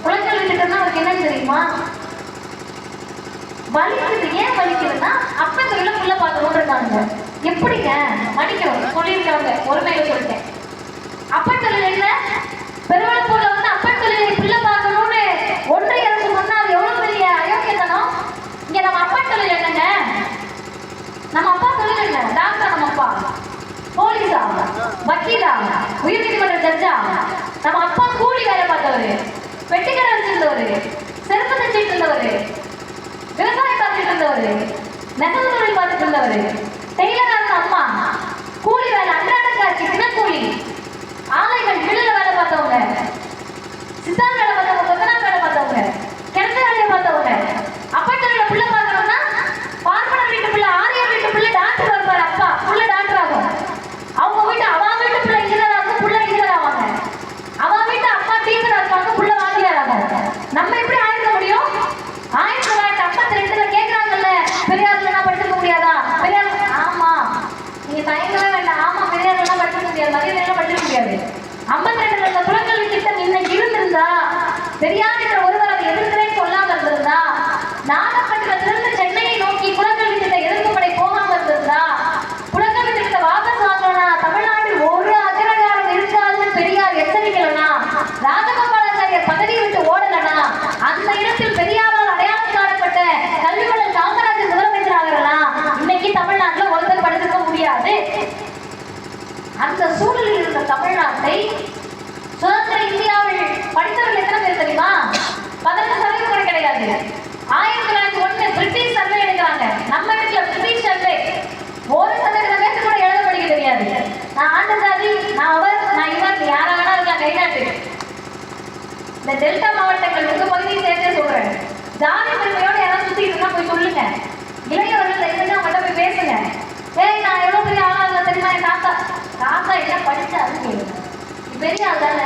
குலக்கல்வி திட்டம்னா அவருக்கு என்னன்னு தெரியுமா? வலிக்குது. ஏன் வலிக்குதுன்னா, அப்ப தொழில புள்ள பார்க்கணும்னு இருக்காங்க. எப்படிங்க மடிக்கிறோம் சொல்லியிருக்காங்க, ஒருமையில சொல்லிட்டேன். அப்பன் தொழில் என்ன? பெருவளப்பூர்ல வந்து அப்பன் தொழிலை பிள்ளை பார்க்கணும்னு ஒன்றிய அரசு சொன்னா அது எவ்வளவு பெரிய அயோக்கியத்தனம். இங்க நம்ம அப்பன் தொழில் என்னங்க? நம்ம அப்பா தொழில் என்ன? டாக்டர் நம்ம அப்பா, போலீஸா, வக்கீலா, உயர்நீதிமன்ற ஜட்ஜா. நம்ம அப்பா கூலி வேலை பார்த்தவரு, பெட்டிக்கடை வச்சிருந்தவரு, செருப்பு தச்சிட்டு இருந்தவரு, விவசாயம் பார்த்துட்டு இருந்தவரு, நெசவு தொழில் பார்த்துட்டு இருந்தவரு, டெய்லரா இருந்த அம்மா, கூலி வேலை, அன்றாட காட்சி, தினக்கூலி, ஆலைகள், மில்லுல வேலை பார்த்தவங்க, சித்தாள் வேலை பார்த்தவங்க, கொத்தனார் வேலை பார்த்தவங்க, கிணத்து வேலையை பார்த்தவங்க. அப்பன் தொழில புள்ள பார்க்கணும்னா பார்ப்பனர் வீட்டு பிள்ளை, ஆரியர் வீட்டு பிள்ளை டாக்டர் வருவார். அப்பா புள்ள டாக்டர் ஆகும். அவங்க வீட்டு அவ வீட்டு பிள்ளை இன்ஜினியர் ஆகும், புள்ள இன்ஜினியர் ஆவாங்க. அவ வீட்டு அப்பா டீச்சரா இருப்பாங்க, புள்ள வாத்தியார் ஆகும். நம்ம எப்படி ஆயிருக்க முடியும்? 1952 கேட்கிறாங்கல்ல, பெரியார்லாம் படிச்சிருக்க முடியாதா? பெரியார், ஆமா, நீங்க தயங்கவே வேண்டாம். ஆமா, பெரியார்லாம் படிச்சிருக்க முடியாது, மதியம் படிச்சிருக்க முடியாது. 52 இந்த குலக்கல்வி திட்டம் இன்னைக்கு இருந்திருந்தா, பெரியார் என்ற ஒருவர் அதை எதிர்க்கிறேன்னு சொல்லாம இருந்திருந்தா, நாகப்பட்டினத்திலிருந்து சென்னையை நோக்கி குலக்கல்வி திட்ட எதிர்ப்புப்படை போகாம இருந்திருந்தா, குலக்கல்வி திட்டத்தை வாபஸ் வாங்கலனா, தமிழ்நாட்டில் ஒரு அகரகாரம் இருக்காதுன்னு பெரியார் எச்சரிக்கலனா, ராஜகோபாலாச்சாரியர் பதவியை விட்டு ஓடலனா, அந்த இடத்தில் பெரியாரால் அடையாளம் காணப்பட்ட கல்விவளர் காமராஜர் முதலமைச்சர் ஆகலாம். இன்னைக்கு தமிழ்நாட்டில் ஒருத்தர் இந்த டெல்டா மாவட்டங்கள் உங்க பகுதியை சேர்த்தே சொல்றேன். ஜாதி பெருமையோட யாராவது சுத்திட்டு இருந்தா போய் சொல்லுங்க. இளைஞர்கள் தயவுசெஞ்சு அவங்கள்ட்ட போய் பேசுங்க. ஏய் நான் எவ்வளவு பெரிய ஆளா இருந்தா தெரியுமா? என் தாத்தா தாத்தா என்ன படிச்சா அது கேளுங்க. பெரிய ஆள் தானே,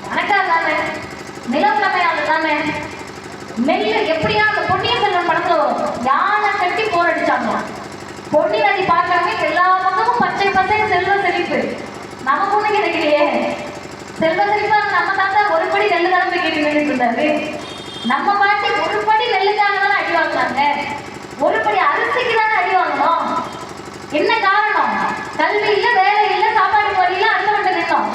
கணக்கார் தானே, நிலவுடைமையாளர் தானே. நெல்லு எப்படியா அந்த பொன்னியின் செல்வன் படத்துல வரும், யானை கட்டி போர் அடிச்சாங்க. பொன்னி நதி பார்க்கவே எல்லா பக்கமும் பச்சை பச்சை செல்வ செழிப்பு. நமக்கு ஒண்ணு கிடைக்கலையே. செல்வ செழிப்பா நம்ம தாத்தா ஒரு படி நெல்லு தானே போய் கேட்டு நின்றுட்டு இருந்தாரு. நம்ம பாட்டி ஒரு படி நெல்லுக்காக தானே அடி வாங்கினாங்க, ஒரு படி அரிசிக்கு தானே அடி வாங்கணும். என்ன காரணம்? கல்வி இல்ல, வேலை இல்ல, சாப்பாடு வழி இல்ல, அந்த மட்டும் நிற்கும்.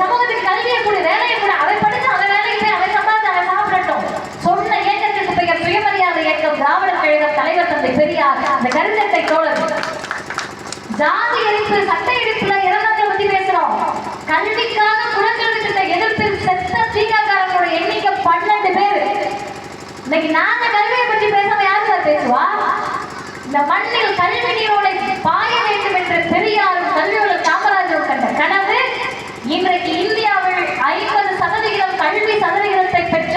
சமூகத்துக்கு கல்வியை கூட, வேலையை கூட, அதை படிச்சு அவன் வேலைக்கு போய் அவன் சம்பாதிச்சு அவன் சாப்பிடட்டும். சொன்ன இயக்கத்திற்கு பெயர் சுயமரியாதை இயக்கம், திராவிடர் கழகம், தலைவர் தந்தை பெரியார். அந்த கருத்தத்தை தோழர் ஜாதி எரிப்பு, சட்ட எரிப்புல இறந்தவங்களை பத்தி பேசுறோம். கல்விக்காக குலக்கல்வி திட்ட எதிர்ப்பில் செத்த சீகாக்காரங்களோட எண்ணிக்கை 12 பேர். இன்னைக்கு நாங்க கல்வியை பற்றி பேசாம யாரு சார் பேசுவா? இந்த மண்ணில் கல்வி நீரோடை பாய வேண்டும் என்று பெரியாரும் கல்வியாளர் காமராஜரும் கண்ட கனவு இன்றைக்கு இந்தியாவில் 50% கல்வி சதவிகிதத்தை பெற்ற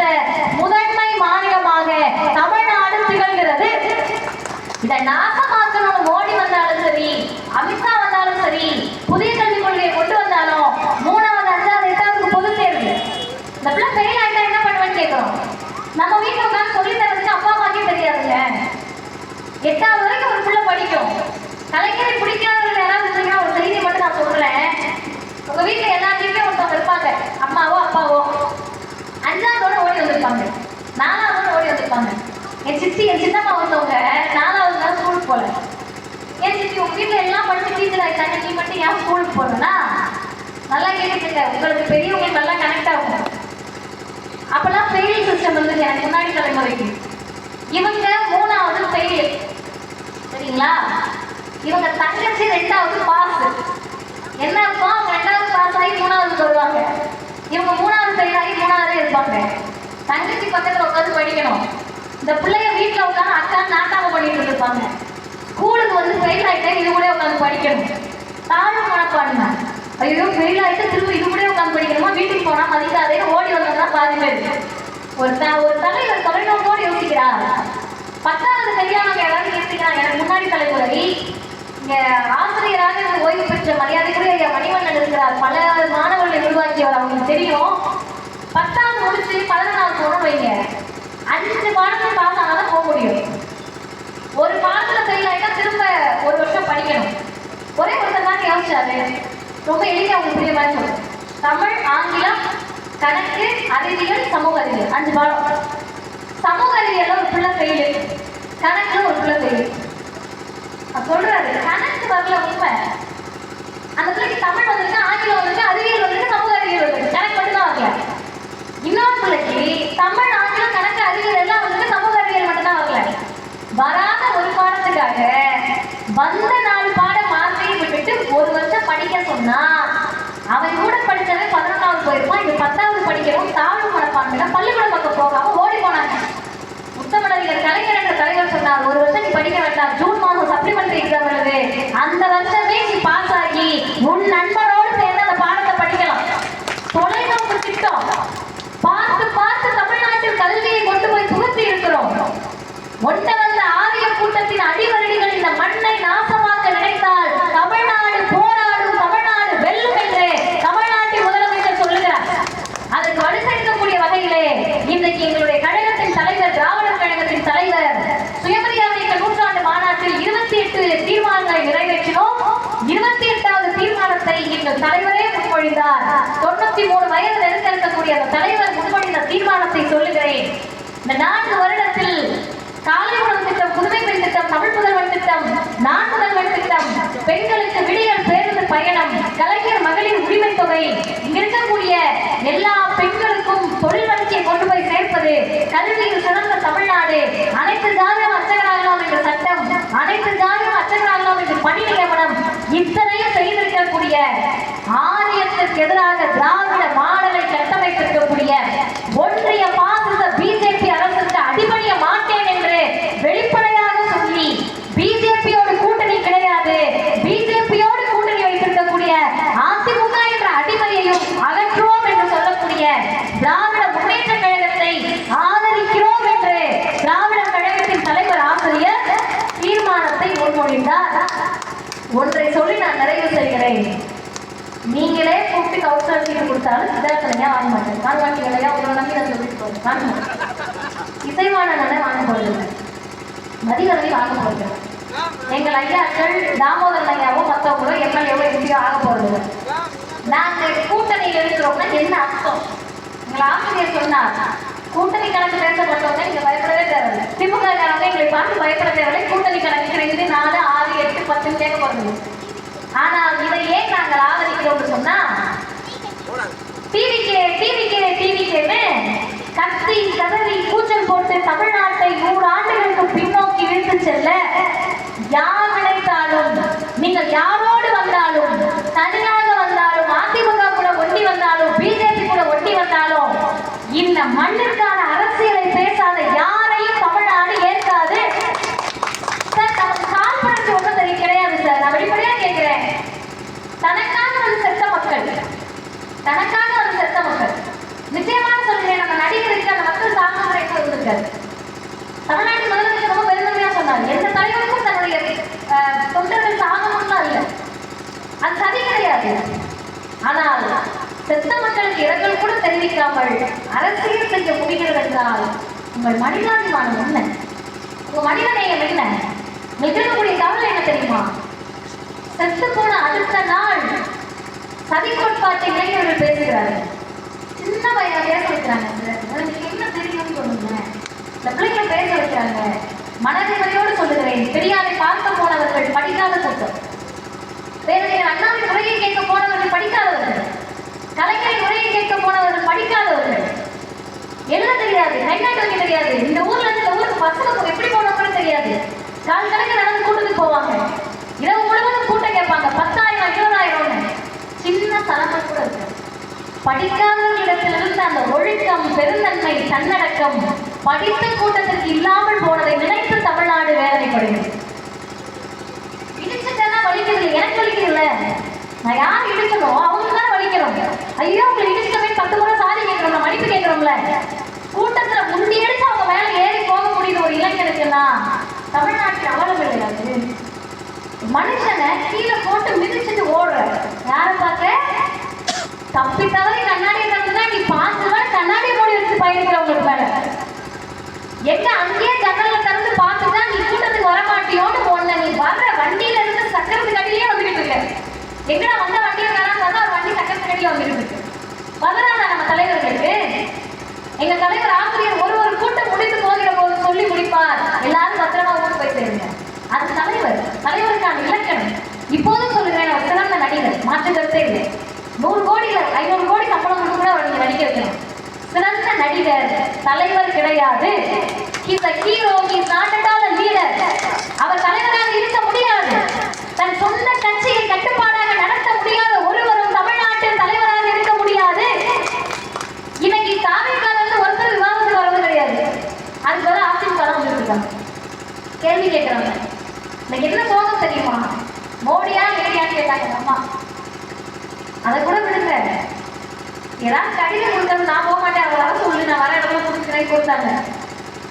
முதன்மை மாநிலமாக தமிழ்நாடு திகழ்கிறது. இதை நாசமாக்கணும் மோடி வந்தாலும் சரி, அமித்ஷா வந்தாலும் சரி, புதிய கல்விக் கொள்கையை கொண்டு வந்தாலும் 3வது 5வது 8வது பொது தேர்வு இந்த பிள்ளை ஃபெயில் ஆயிட்டா என்ன பண்ணுவேன்னு கேட்கிறோம். நம்ம வீட்டில் உட்காந்து சொல்லி தரதுக்கு அப்பா அம்மாக்கே தெரியாதுங்க. 8வது வரைக்கும் ஒரு பிள்ளை படிக்கும். கலைஞரை பிடிக்காதவர்கள் யாராவது இருந்தீங்கன்னா ஒரு செய்தியை மட்டும் நான் சொல்றேன். உங்க வீட்டுல எல்லாத்தையுமே ஒருத்தவங்க இருப்பாங்க, அம்மாவோ அப்பாவோ. 5வதோட ஓடி வந்திருப்பாங்க, 4வதோட ஓடி வந்திருப்பாங்க. என் சித்தி, என் சின்னம்மா ஒருத்தவங்க 4வது நாள் ஸ்கூலுக்கு போல. என் சித்தி, உங்க வீட்டுல எல்லாம் படிச்சு டீச்சர் ஆயிட்டாங்க, நீ மட்டும் ஏன் ஸ்கூலுக்கு போகணும்னா? நல்லா கேட்டுக்கங்க, உங்களுக்கு பெரியவங்களுக்கு நல்லா கனெக்ட் ஆகும். அப்பெல்லாம் ஃபெயில் சிஸ்டம் இருந்துச்சு எனக்கு முன்னாடி தலைமுறைக்கு. இவங்க 3வது ஃபெயில், சரிங்களா? இவங்க தங்கச்சி 2வது பாஸ். என்ன இருக்கும்? அவங்க 2வது பாஸ் ஆகி 3வது வருவாங்க. இவங்க 3வது ஃபெயில் ஆகி 3வது இருப்பாங்க. தங்கச்சி பக்கத்துல உட்காந்து படிக்கணும். இந்த பிள்ளைய வீட்டுல உட்காந்து அக்கா நாட்டாம பண்ணிட்டு இருப்பாங்க. ஸ்கூலுக்கு வந்து ஃபெயில் ஆயிட்டேன், இது கூட உட்காந்து படிக்கணும். தாழ்வு மனப்பான்மை, ஐயோ ஃபெயில் ஆயிட்டு திரும்ப இது கூட உட்காந்து படிக்கணுமா, வீட்டுக்கு போனா மதிக்காதே ஓடி வந்தோம்னா பாதி பேர். ஒரு தலைவர் தொலைநோக்கோடு யோசிக்கிறார். 10வது கல்யாணம் யாராவது யோசிக்கிறாங்க. எனக்கு முன்னாடி தலைமுறை இங்க ஆசிரியராக ஓய்வு பெற்ற மரியாதைக்குரிய மணிவண்ணன் இருக்கிறார். பல மாணவர்களை உருவாக்கியவர், அவங்களுக்கு தெரியும். 10வது முடிச்சு 11வது போகணும் வைங்க, 5 பாடங்கள் பாஸ் ஆனாதான் போக முடியும். ஒரு பாடத்துல ஃபெயில் ஆயிட்டா திரும்ப ஒரு வருஷம் படிக்கணும். ஒரே ஒருத்தர் தான் யோசிச்சாரு. ரொம்ப எளிமையா உங்களுக்கு புரிய மாதிரி சொல்றேன். தமிழ், ஆங்கிலம், கணக்கு, அறிவியல், சமூக அறிவியல் 5 பாடம். சமூக அறிவியல் ஒரு பிள்ளை ஃபெயிலு, கணக்குல ஒரு பிள்ளை ஃபெயிலு. சொல்றாரு கணக்கு வரல உண்மை. அந்த பிள்ளைக்கு தமிழ் வந்துருக்கு, ஆங்கிலம் வந்துருக்கு, அறிவியல் வந்துருக்கு, சமூக அறிவியல் வந்துருக்கு, கணக்கு மட்டும் தான் வரல. இன்னொரு பிள்ளைக்கு தமிழ், ஆங்கிலம், கணக்கு, அறிவியல் எல்லாம் வந்துருக்கு, சமூக அறிவியல் மட்டும் தான் வரல. வராத ஒரு பாடத்துக்காக வந்த 4 பாடம் மார்க்கையும் விட்டுட்டு ஒரு வருஷம் படிக்க சொன்னா அவன் கூட படிச்சவன் 11வது போயிருப்பான். இது 10வது படிக்கிறோம். தாழ்வு மனப்பான்மையில பள்ளிக்கூடம் பக்கம் போகாம ஓடி போனாங்க. முத்தமிழறிஞர் கலைஞர் என்ற தலைவர் சொன்னார், ஒரு வருஷம் நீ படிக்க வேண்டாம், ஜூன் மாதம் சப்ளிமெண்டரி எக்ஸாம் எழுது, அந்த வருஷமே நீ பாஸ் ஆகி உன் நண்பரோடு சேர்ந்து அந்த பாடத்தை படிக்கலாம். தொலைநோக்கு திட்டம் பார்த்து பார்த்து தமிழ்நாட்டில் கல்வியை கொண்டு போய் புகுத்தி இருக்கிறோம். ஒட்ட வந்த ஆரிய கூட்டத்தின் அடிவருடிகள் இந்த மண்ணை நாசமாக்க நினைத்தால் தமிழ்நாடு போராடும், தமிழ்நாடு வெல்லும் என்று தமிழ்நாட்டின் முதலமைச்சர் சொல்லுகிறார். அதற்கு வலுசேர்க்கக்கூடிய வகையிலே இன்றைக்கு எங்களுடைய கழகத்தின் தலைவர், திராவிடர் கழகத்தின் தலைவர் சுயமரியாதை இயக்க 100 மாநாட்டில் 28 தீர்மானங்களை நிறைவேற்றினோம். 28வது தீர்மானத்தை எங்கள் தலைவரே முன்மொழிந்தார். 93 வயது நெருங்கக்கூடிய அந்த தலைவர் முன்மொழிந்த தீர்மானத்தை சொல்லுகிறேன். இந்த 4 வருடத்தில் காலை உணவு திட்டம், புதுமை பெண் திட்டம், தமிழ் முதல்வன் திட்டம், நான் முதல்வன் திட்டம், பெண்களுக்கு விடியல் பேருந்து பயணம், கலைஞர் மகளிர் உரிமை தொகை, இங்க இருக்கக்கூடிய எல்லா பெண்களுக்கும் தொழில் வளர்ச்சியை கொண்டு போய் சேர்ப்பது, கல்வியில் சிறந்த தமிழ்நாடு, அனைத்து ஜாதியும் அர்ச்சகராகலாம் என்ற சட்டம், அனைத்து ஜாதியும் அர்ச்சகராகலாம் என்று பணி நியமனம், இத்தனையும் செய்திருக்கக்கூடிய ஆரியத்திற்கு எதிராக திராவிட மாடலை கட்டமைத்திருக்கக்கூடிய ஒன்றிய பாசிச பிஜேபி அரசுக்கு அடிபணிய மாட்டேன் என்று வெளிப்படையாக சொல்லி பிஜேபியோடு கூட்டணி கிடையாது, பிஜேபியோடு கூட்டணி வைத்திருக்கக்கூடிய அதிமுக என்ற அடிமையையும் அகற்றுவோம் என்று சொல்லக்கூடிய திராவிட முன்னேற்ற கழகத்தை ஆதரிக்கிறோம் என்று திராவிட கழகத்தின் தலைவர் ஆசிரியர் தீர்மானத்தை முன்மொழிந்தார். ஒன்றை சொல்லி நான் நிறைவு செய்கிறேன். நீங்களே கூப்பிட்டு கவுன்சிலர் சீட்டு கொடுத்தாலும் சித்தார்த்தனையா வாங்க மாட்டேன். வாங்க மாட்டீங்களா? உங்களை நம்பி நான் சொல்லிட்டு போறேன். வாங்க மாட்டேன். இசைவாணனை வாங்க போறது, மதிவதனை வாங்க போறது, எங்கள் ஐயாக்கள் தாமோதரன் ஐயாவோ மற்றவங்களோ எம்எல்ஏவோ எம்பியோ ஆக போறது. நாங்கள் கூட்டணியில் இருக்கிறோம்னா என்ன அர்த்தம்? எங்கள் ஆசிரியர் சொன்னார், கூட்டணி கணக்கு பேசப்பட்டவங்க நீங்க பயப்படவே தேவையில்லை. திமுக காரங்க எங்களை பார்த்து பயப்பட தேவையில்லை. கூட்டணி கணக்கு 2, 4, 6, 8, 10 கேட்க போறது. ஆனால் இதை ஏன் நாங்கள் ஆதரிக்கிறோம்னு சொன்னா, டிவிக்கேன்னு கத்தி கதறி கூச்சல் போட்டு தமிழ்நாட்டை 100 ஆண்டுகளுக்கு பின்னோக்கி இழுத்து செல்ல யார் நினைத்தாலும், நீங்கள் யாரோடு வந்தாலும், தனியாக வந்தாலும், அதிமுக கூட ஒட்டி வந்தாலும், பிஜேபி கூட ஒட்டி வந்தாலும், இந்த மண்ணிற்கான அரசியலை பேசாத யாரையும் தமிழ்நாடு ஏற்காது. சார், நமக்கு கான்பிடன்ஸ் ஒன்றும் தெரிய கிடையாது சார். நான் வெளிப்படையா கேட்கிறேன். தனக்காக வந்து செத்த மக்கள், தனக்காக வந்து செத்த மக்கள். நிச்சயமாக சொல்கிறேன், நம்ம நடிகருக்கு அந்த மக்கள் சாகுமுறை இருந்திருக்காரு. தமிழ்நாட்டு முதலமைச்சர் ரொம்ப பெருமையா சொன்னார், எந்த தலைவருக்கும் தன்னுடைய தொண்டர்கள் சாகணும்னா இல்லை, அது சரி கிடையாது. ஆனால் செத்த மக்களுக்கு இரங்கல் கூட தெரிவிக்காமல் அரசியல் செய்ய முடிகிறது என்றால் உங்கள் மனிதாபிமானம் என்ன? உங்க மனிதநேயம் என்ன? நிகழக்கூடிய கவலை என்ன தெரியுமா? செத்து போன அடுத்த நாள் சதி கோட்பாட்டை இளைஞர்கள் பேசுகிறார்கள். சின்ன பையனை பேச வைக்கிறாங்க. உங்களுக்கு என்ன தெரியும்னு சொல்லுங்க. இந்த பிள்ளைங்க பேச வைக்கிறாங்க. மனதிமையோடு சொல்லுகிறேன், பெரியாரை பார்க்க போனவர்கள் படிக்காத கூட்டம், பேரறிஞர் அண்ணாவின் உரையை கேட்க போனவர்கள் படிக்காதவர்கள், கலைஞரின் உரையை கேட்க போனவர்கள் படிக்காதவர்கள், எழுத தெரியாது, கைநாட்டு வைக்க தெரியாது, இந்த ஊர்ல இருந்து இந்த ஊருக்கு பசங்க எப்படி போனவங்க தெரியாது, கால் கணக்கு நடந்து கூட்டத்துக்கு போவாங்க, இரவு முழுவதும் கூட்டம் கேட்பாங்க, 10,000 20,000 சின்ன தலைமை கூட இருக்கு. படிக்காதவர்களிடத்திலிருந்து அந்த ஒழுக்கம், பெருந்தன்மை, தன்னடக்கம் படித்த கூட்டத்திற்கு இல்லாமல் போனதை நினைத்து தமிழ்நாடு வேதனைப்படுகிறது. இடிச்சுட்டா வலிக்கிறது, எனக்கு வலிக்கிறதுல, நான் யார் இடிக்கணும் அவங்களுக்கு தான் வலிக்கிறோம். ஐயோ உங்களை இடிச்சுட்டவே 10 முறை சாதி கேட்கிறோம், மன்னிப்பு கேட்கிறோம்ல. கூட்டத்துல முந்தி அடிச்சு அவங்க மேல ஏறி போக முடியுது ஒரு இளைஞருக்குன்னா தமிழ்நாட்டில் அவலம் கிடையாது. மனுஷனை கீழே போட்டு மிதிச்சுட்டு ஓடுற யாரை பார்க்க? தப்பி தவறி கண்ணாடியை திறந்துதான் நீ பார்த்துதான் கண்ணாடியை மூடி வச்சு பயணிக்கிறவங்களுக்கு மேல எங்க அங்கேயே ஜன்னல்ல திறந்து பார்த்துதான் நீ கூட்டத்துக்கு வரமாட்டியோன்னு ஒண்ணு. நீ வர்ற வண்டியில இருந்து சக்கரத்துக்கு அடியிலே வந்துகிட்டு இருக்க. எங்கடா வந்த வண்டியில வேணாம் பார்த்தா ஒரு வண்டி சக்கரத்துக்கு அடியில வந்துகிட்டு இருக்கு. பதிலாக நம்ம தலைவர்களுக்கு எங்க தலைவர் ஆசிரியர் ஒரு கூட்டம் முடித்து போகிற போது சொல்லி முடிப்பார், எல்லாரும் பத்திரமா ஊருக்கு போய் சேருங்க. அது தலைவருக்கான இலக்கணம். இப்போதும் சொல்லுகிறேன், ஒரு சிறந்த நடிகர், மாற்று கருத்தே இல்லை. 100 கோடி 500 கோடி சம்பளம் கொடுத்து கூட அவர் நடிக்க வைக்கணும். சிறந்த நடிகர், தலைவர் கிடையாது. He's a hero, he's not at all a leader. அவர் தலைவராக இருக்க முடியாது. தன் சொந்த கட்சியை கட்டுப்பாடாக நடத்த முடியாத ஒருவரும் தமிழ்நாட்டில் தலைவராக இருக்க முடியாது. இன்னைக்கு தாவேக்கால வந்து ஒருத்தர் விவாதத்துக்கு வரது கிடையாது. அதுக்கு வந்து அதிமுக தான் வந்துருக்காங்க. கேள்வி கேட்கிறாங்க, இன்னைக்கு என்ன சோகம் தெரியுமா? மோடியா லேடியான்னு கேட்டாங்க அம்மா. அதை கூட விடுங்க, ஏதாவது கடிதம் கொடுத்தது நான் போக மாட்டேன், அவங்க வர சொல்லு, நான் வர இடத்துல கொடுக்குறேன் கொடுத்தாங்க.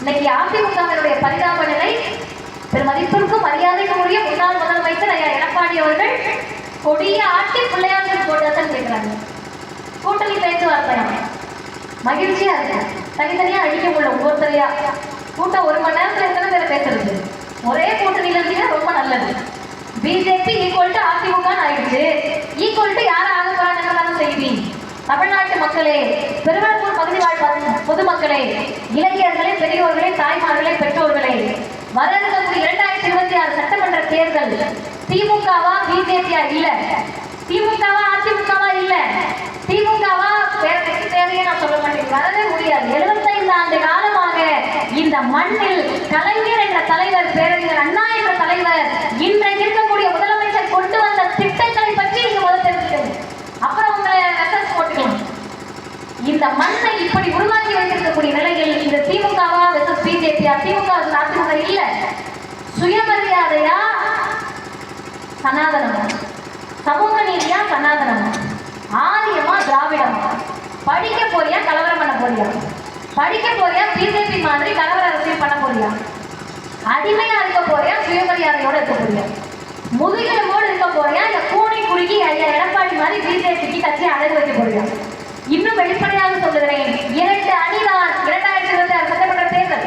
இன்னைக்கு அதிமுகவினுடைய பரிதாப நிலை, பெருமதிப்பிற்கும் மரியாதைக்கும் உரிய முன்னாள் முதலமைச்சர் ஐயா எடப்பாடி அவர்கள் கொடிய ஆட்டி பிள்ளையாருக்கு போட்டதான் கேட்கிறாங்க. கூட்டணி பேச்சுவார்த்தை மகிழ்ச்சியா இருக்கு, தனித்தனியா அழிக்க முடியல ஒவ்வொருத்தரையா. கூட்டம் 1 மணி நேரத்துல எத்தனை பேரை பேசுறது? ஒரே கூட்டணியில இருந்தீங்கன்னா ரொம்ப நல்லது. பிஜேபி ஈக்குவல் டு அதிமுக ஆயிடுச்சு, ஈக்குவல் டு யாரும் ஆக போறாங்க செய்தி. தமிழ்நாட்டு மக்களே, பெருவளப்பூர் பகுதி வாழ் பொதுமக்களே, இளைஞர்களே, பெரியோர்களே, தாய்மார்களே, பெற்றோர்களே, வர இருக்கக்கூடிய 2026 சட்டமன்ற தேர்தல் திமுகவா பிஜேபியா இல்ல, திமுகவா அதிமுகவா இல்ல, திமுகவா தேவையே நான் சொல்ல மாட்டேன், வரவே முடியாது. 75 ஆண்டு காலமாக இந்த மண்ணில் கலைஞர் என்ற தலைவர், பேரறிஞர் அண்ணா என்ற தலைவர், இன்றைக்கு இருக்கக்கூடிய முதலமைச்சர் கொண்டு வந்த திட்டங்களை பற்றி நீங்க முதல் தெரிஞ்சுக்கணும். அப்புறம் உங்களை மெசேஜ் போட்டுக்கலாம். இந்த மண்ணை இப்படி உருவாக்கி வைத்திருக்கக்கூடிய நிலையில் இந்த திமுகவா வெர்சஸ் பிஜேபியா, திமுக அதிமுக இல்ல, சுயமரியாதையா சனாதனமா, சமூக நீதியா சனாதனமா, ஆரியமா திராவிடமா, படிக்க போறியா கலவரம் பண்ண போறியா? படிக்க போறியா பிஜேபி மாதிரி கலவர அரசியல் பண்ண போறியா? அடிமையா இருக்க போறியா சுயமரியாதையோட இருக்க போறியா? முதுகெலும்போடு இருக்க போறியா இல்ல கூணி குறுகி ஐயா எடப்பாடி மாதிரி பிஜேபிக்கு கட்சியை அடகு வைக்க போறியா? இன்னும் வெளிப்படையாக சொல்லுகிறேன், 2 அணிதான் 2026 சட்டமன்ற தேர்தல்.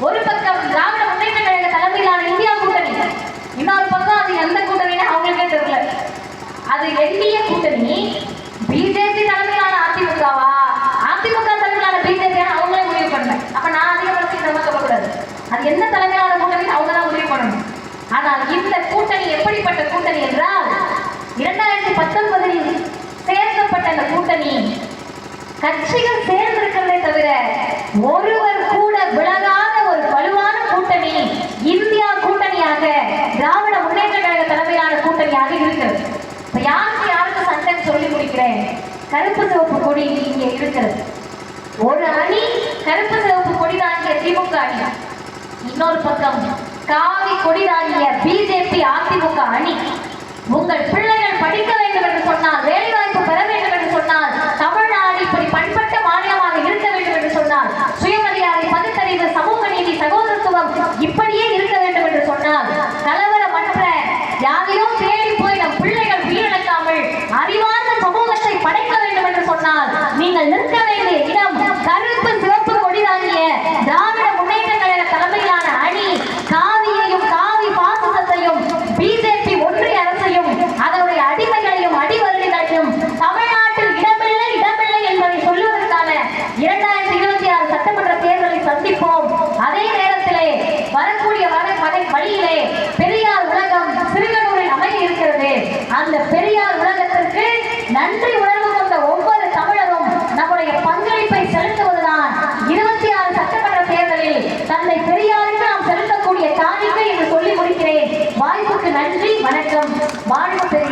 ஒரு பக்கம் திராவிட முன்னேற்ற கழக தலைமையிலான இந்தியா கூட்டணி, இன்னொரு பக்கம் அது எந்த கூட்டணின்னு அவங்களுக்கே தெரியல. அது என்டிஏ கூட்டணி. பிஜேபி தலைமையிலான அதிமுகவா, அதிமுக தலைமையிலான பிஜேபி அவங்களே முடிவு பண்ணல. அப்ப நான் அதிகப்படுத்தி சொல்லக்கூடாது, அது என்ன தலைமையிலான கூட்டணி அவங்க தான் முடிவு பண்ணணும். ஆனால் இந்த கூட்டணி எப்படிப்பட்ட கூட்டணி என்றால் 2019 சேர்க்கப்பட்ட அந்த கூட்டணி கட்சிகள் சேர்ந்திருக்கிறதே தவிர ஒருவர் கூட விலகாத ஒரு வலுவான கூட்டணி இந்தியா கூட்டணியாக திராவிட முன்னேற்ற கழக தலைமையிலான கூட்டணியாக இருக்கிறது. இப்ப யாருக்கு சட்டம் சொல்லி முடிக்கிறேன். கருப்பு சிவப்பு கொடி இங்கே இருக்கிறது. ஒரு அணி கருப்பு சிவப்பு கொடி தாங்கிய திமுக அணி, இன்னொரு பக்கம் காவி கொடி தாங்கிய பிஜேபி அதிமுக அணி. உங்கள் பிள்ளைகள் படிக்க வேண்டும் என்று சொன்னால், வேலைவாய்ப்பு பெற வேண்டும் என்று சொன்னால், தமிழ்நாடு இப்படி பண்பட்ட மாநிலமாக இருக்க வேண்டும் என்று சொன்னால், சுயமரியாதை, பகுத்தறிவு, சமூக நீதி, சகோதரத்துவம் இப்படியே இருக்க வேண்டும் என்று சொன்னால், கலவரமற்ற யாரையோ தேடி போய் நம் பிள்ளைகள் உயிரிழக்காமல் அறிவார்ந்த சமூகத்தை படைக்க வேண்டும் என்று சொன்னால், நீங்கள் நிற்க வேண்டிய இடம் கருப்பு சிவப்பு கொடி தாங்கிய திராவிட முன்னேற்ற கழக தலைமையிலான அணி. காவியையும் காவி பாசிசத்தையும் பிஜேபி ஒன்றிய அரசையும் அதனுடைய அடிமைகளையும் அடிவருடிகளையும் தமிழ்நாட்டில் இடமில்லை என்பதை சொல்லுவதற்கான 2026 சட்டமன்ற தேர்தலை சந்திப்போம். அதே நேரத்திலே வரக்கூடிய வழியிலே பெரியார் உலகம் சிறுகனூரில் அமைய இருக்கிறது. அந்த பெரியார் உலகத்திற்கு நன்றி உணர்வு கொண்ட ஒவ்வொரு தமிழரும் நம்முடைய பங்களிப்பை செலுத்துவதுதான் 26 சட்டமன்ற தேர்தலில் தன்னை பெரியாருக்கு நாம் செலுத்தக்கூடிய காணிக்கை என்று சொல்லி முடிக்கிறேன். வாய்ப்புக்கு நன்றி, வணக்கம். வாழ்வு பெரியார்.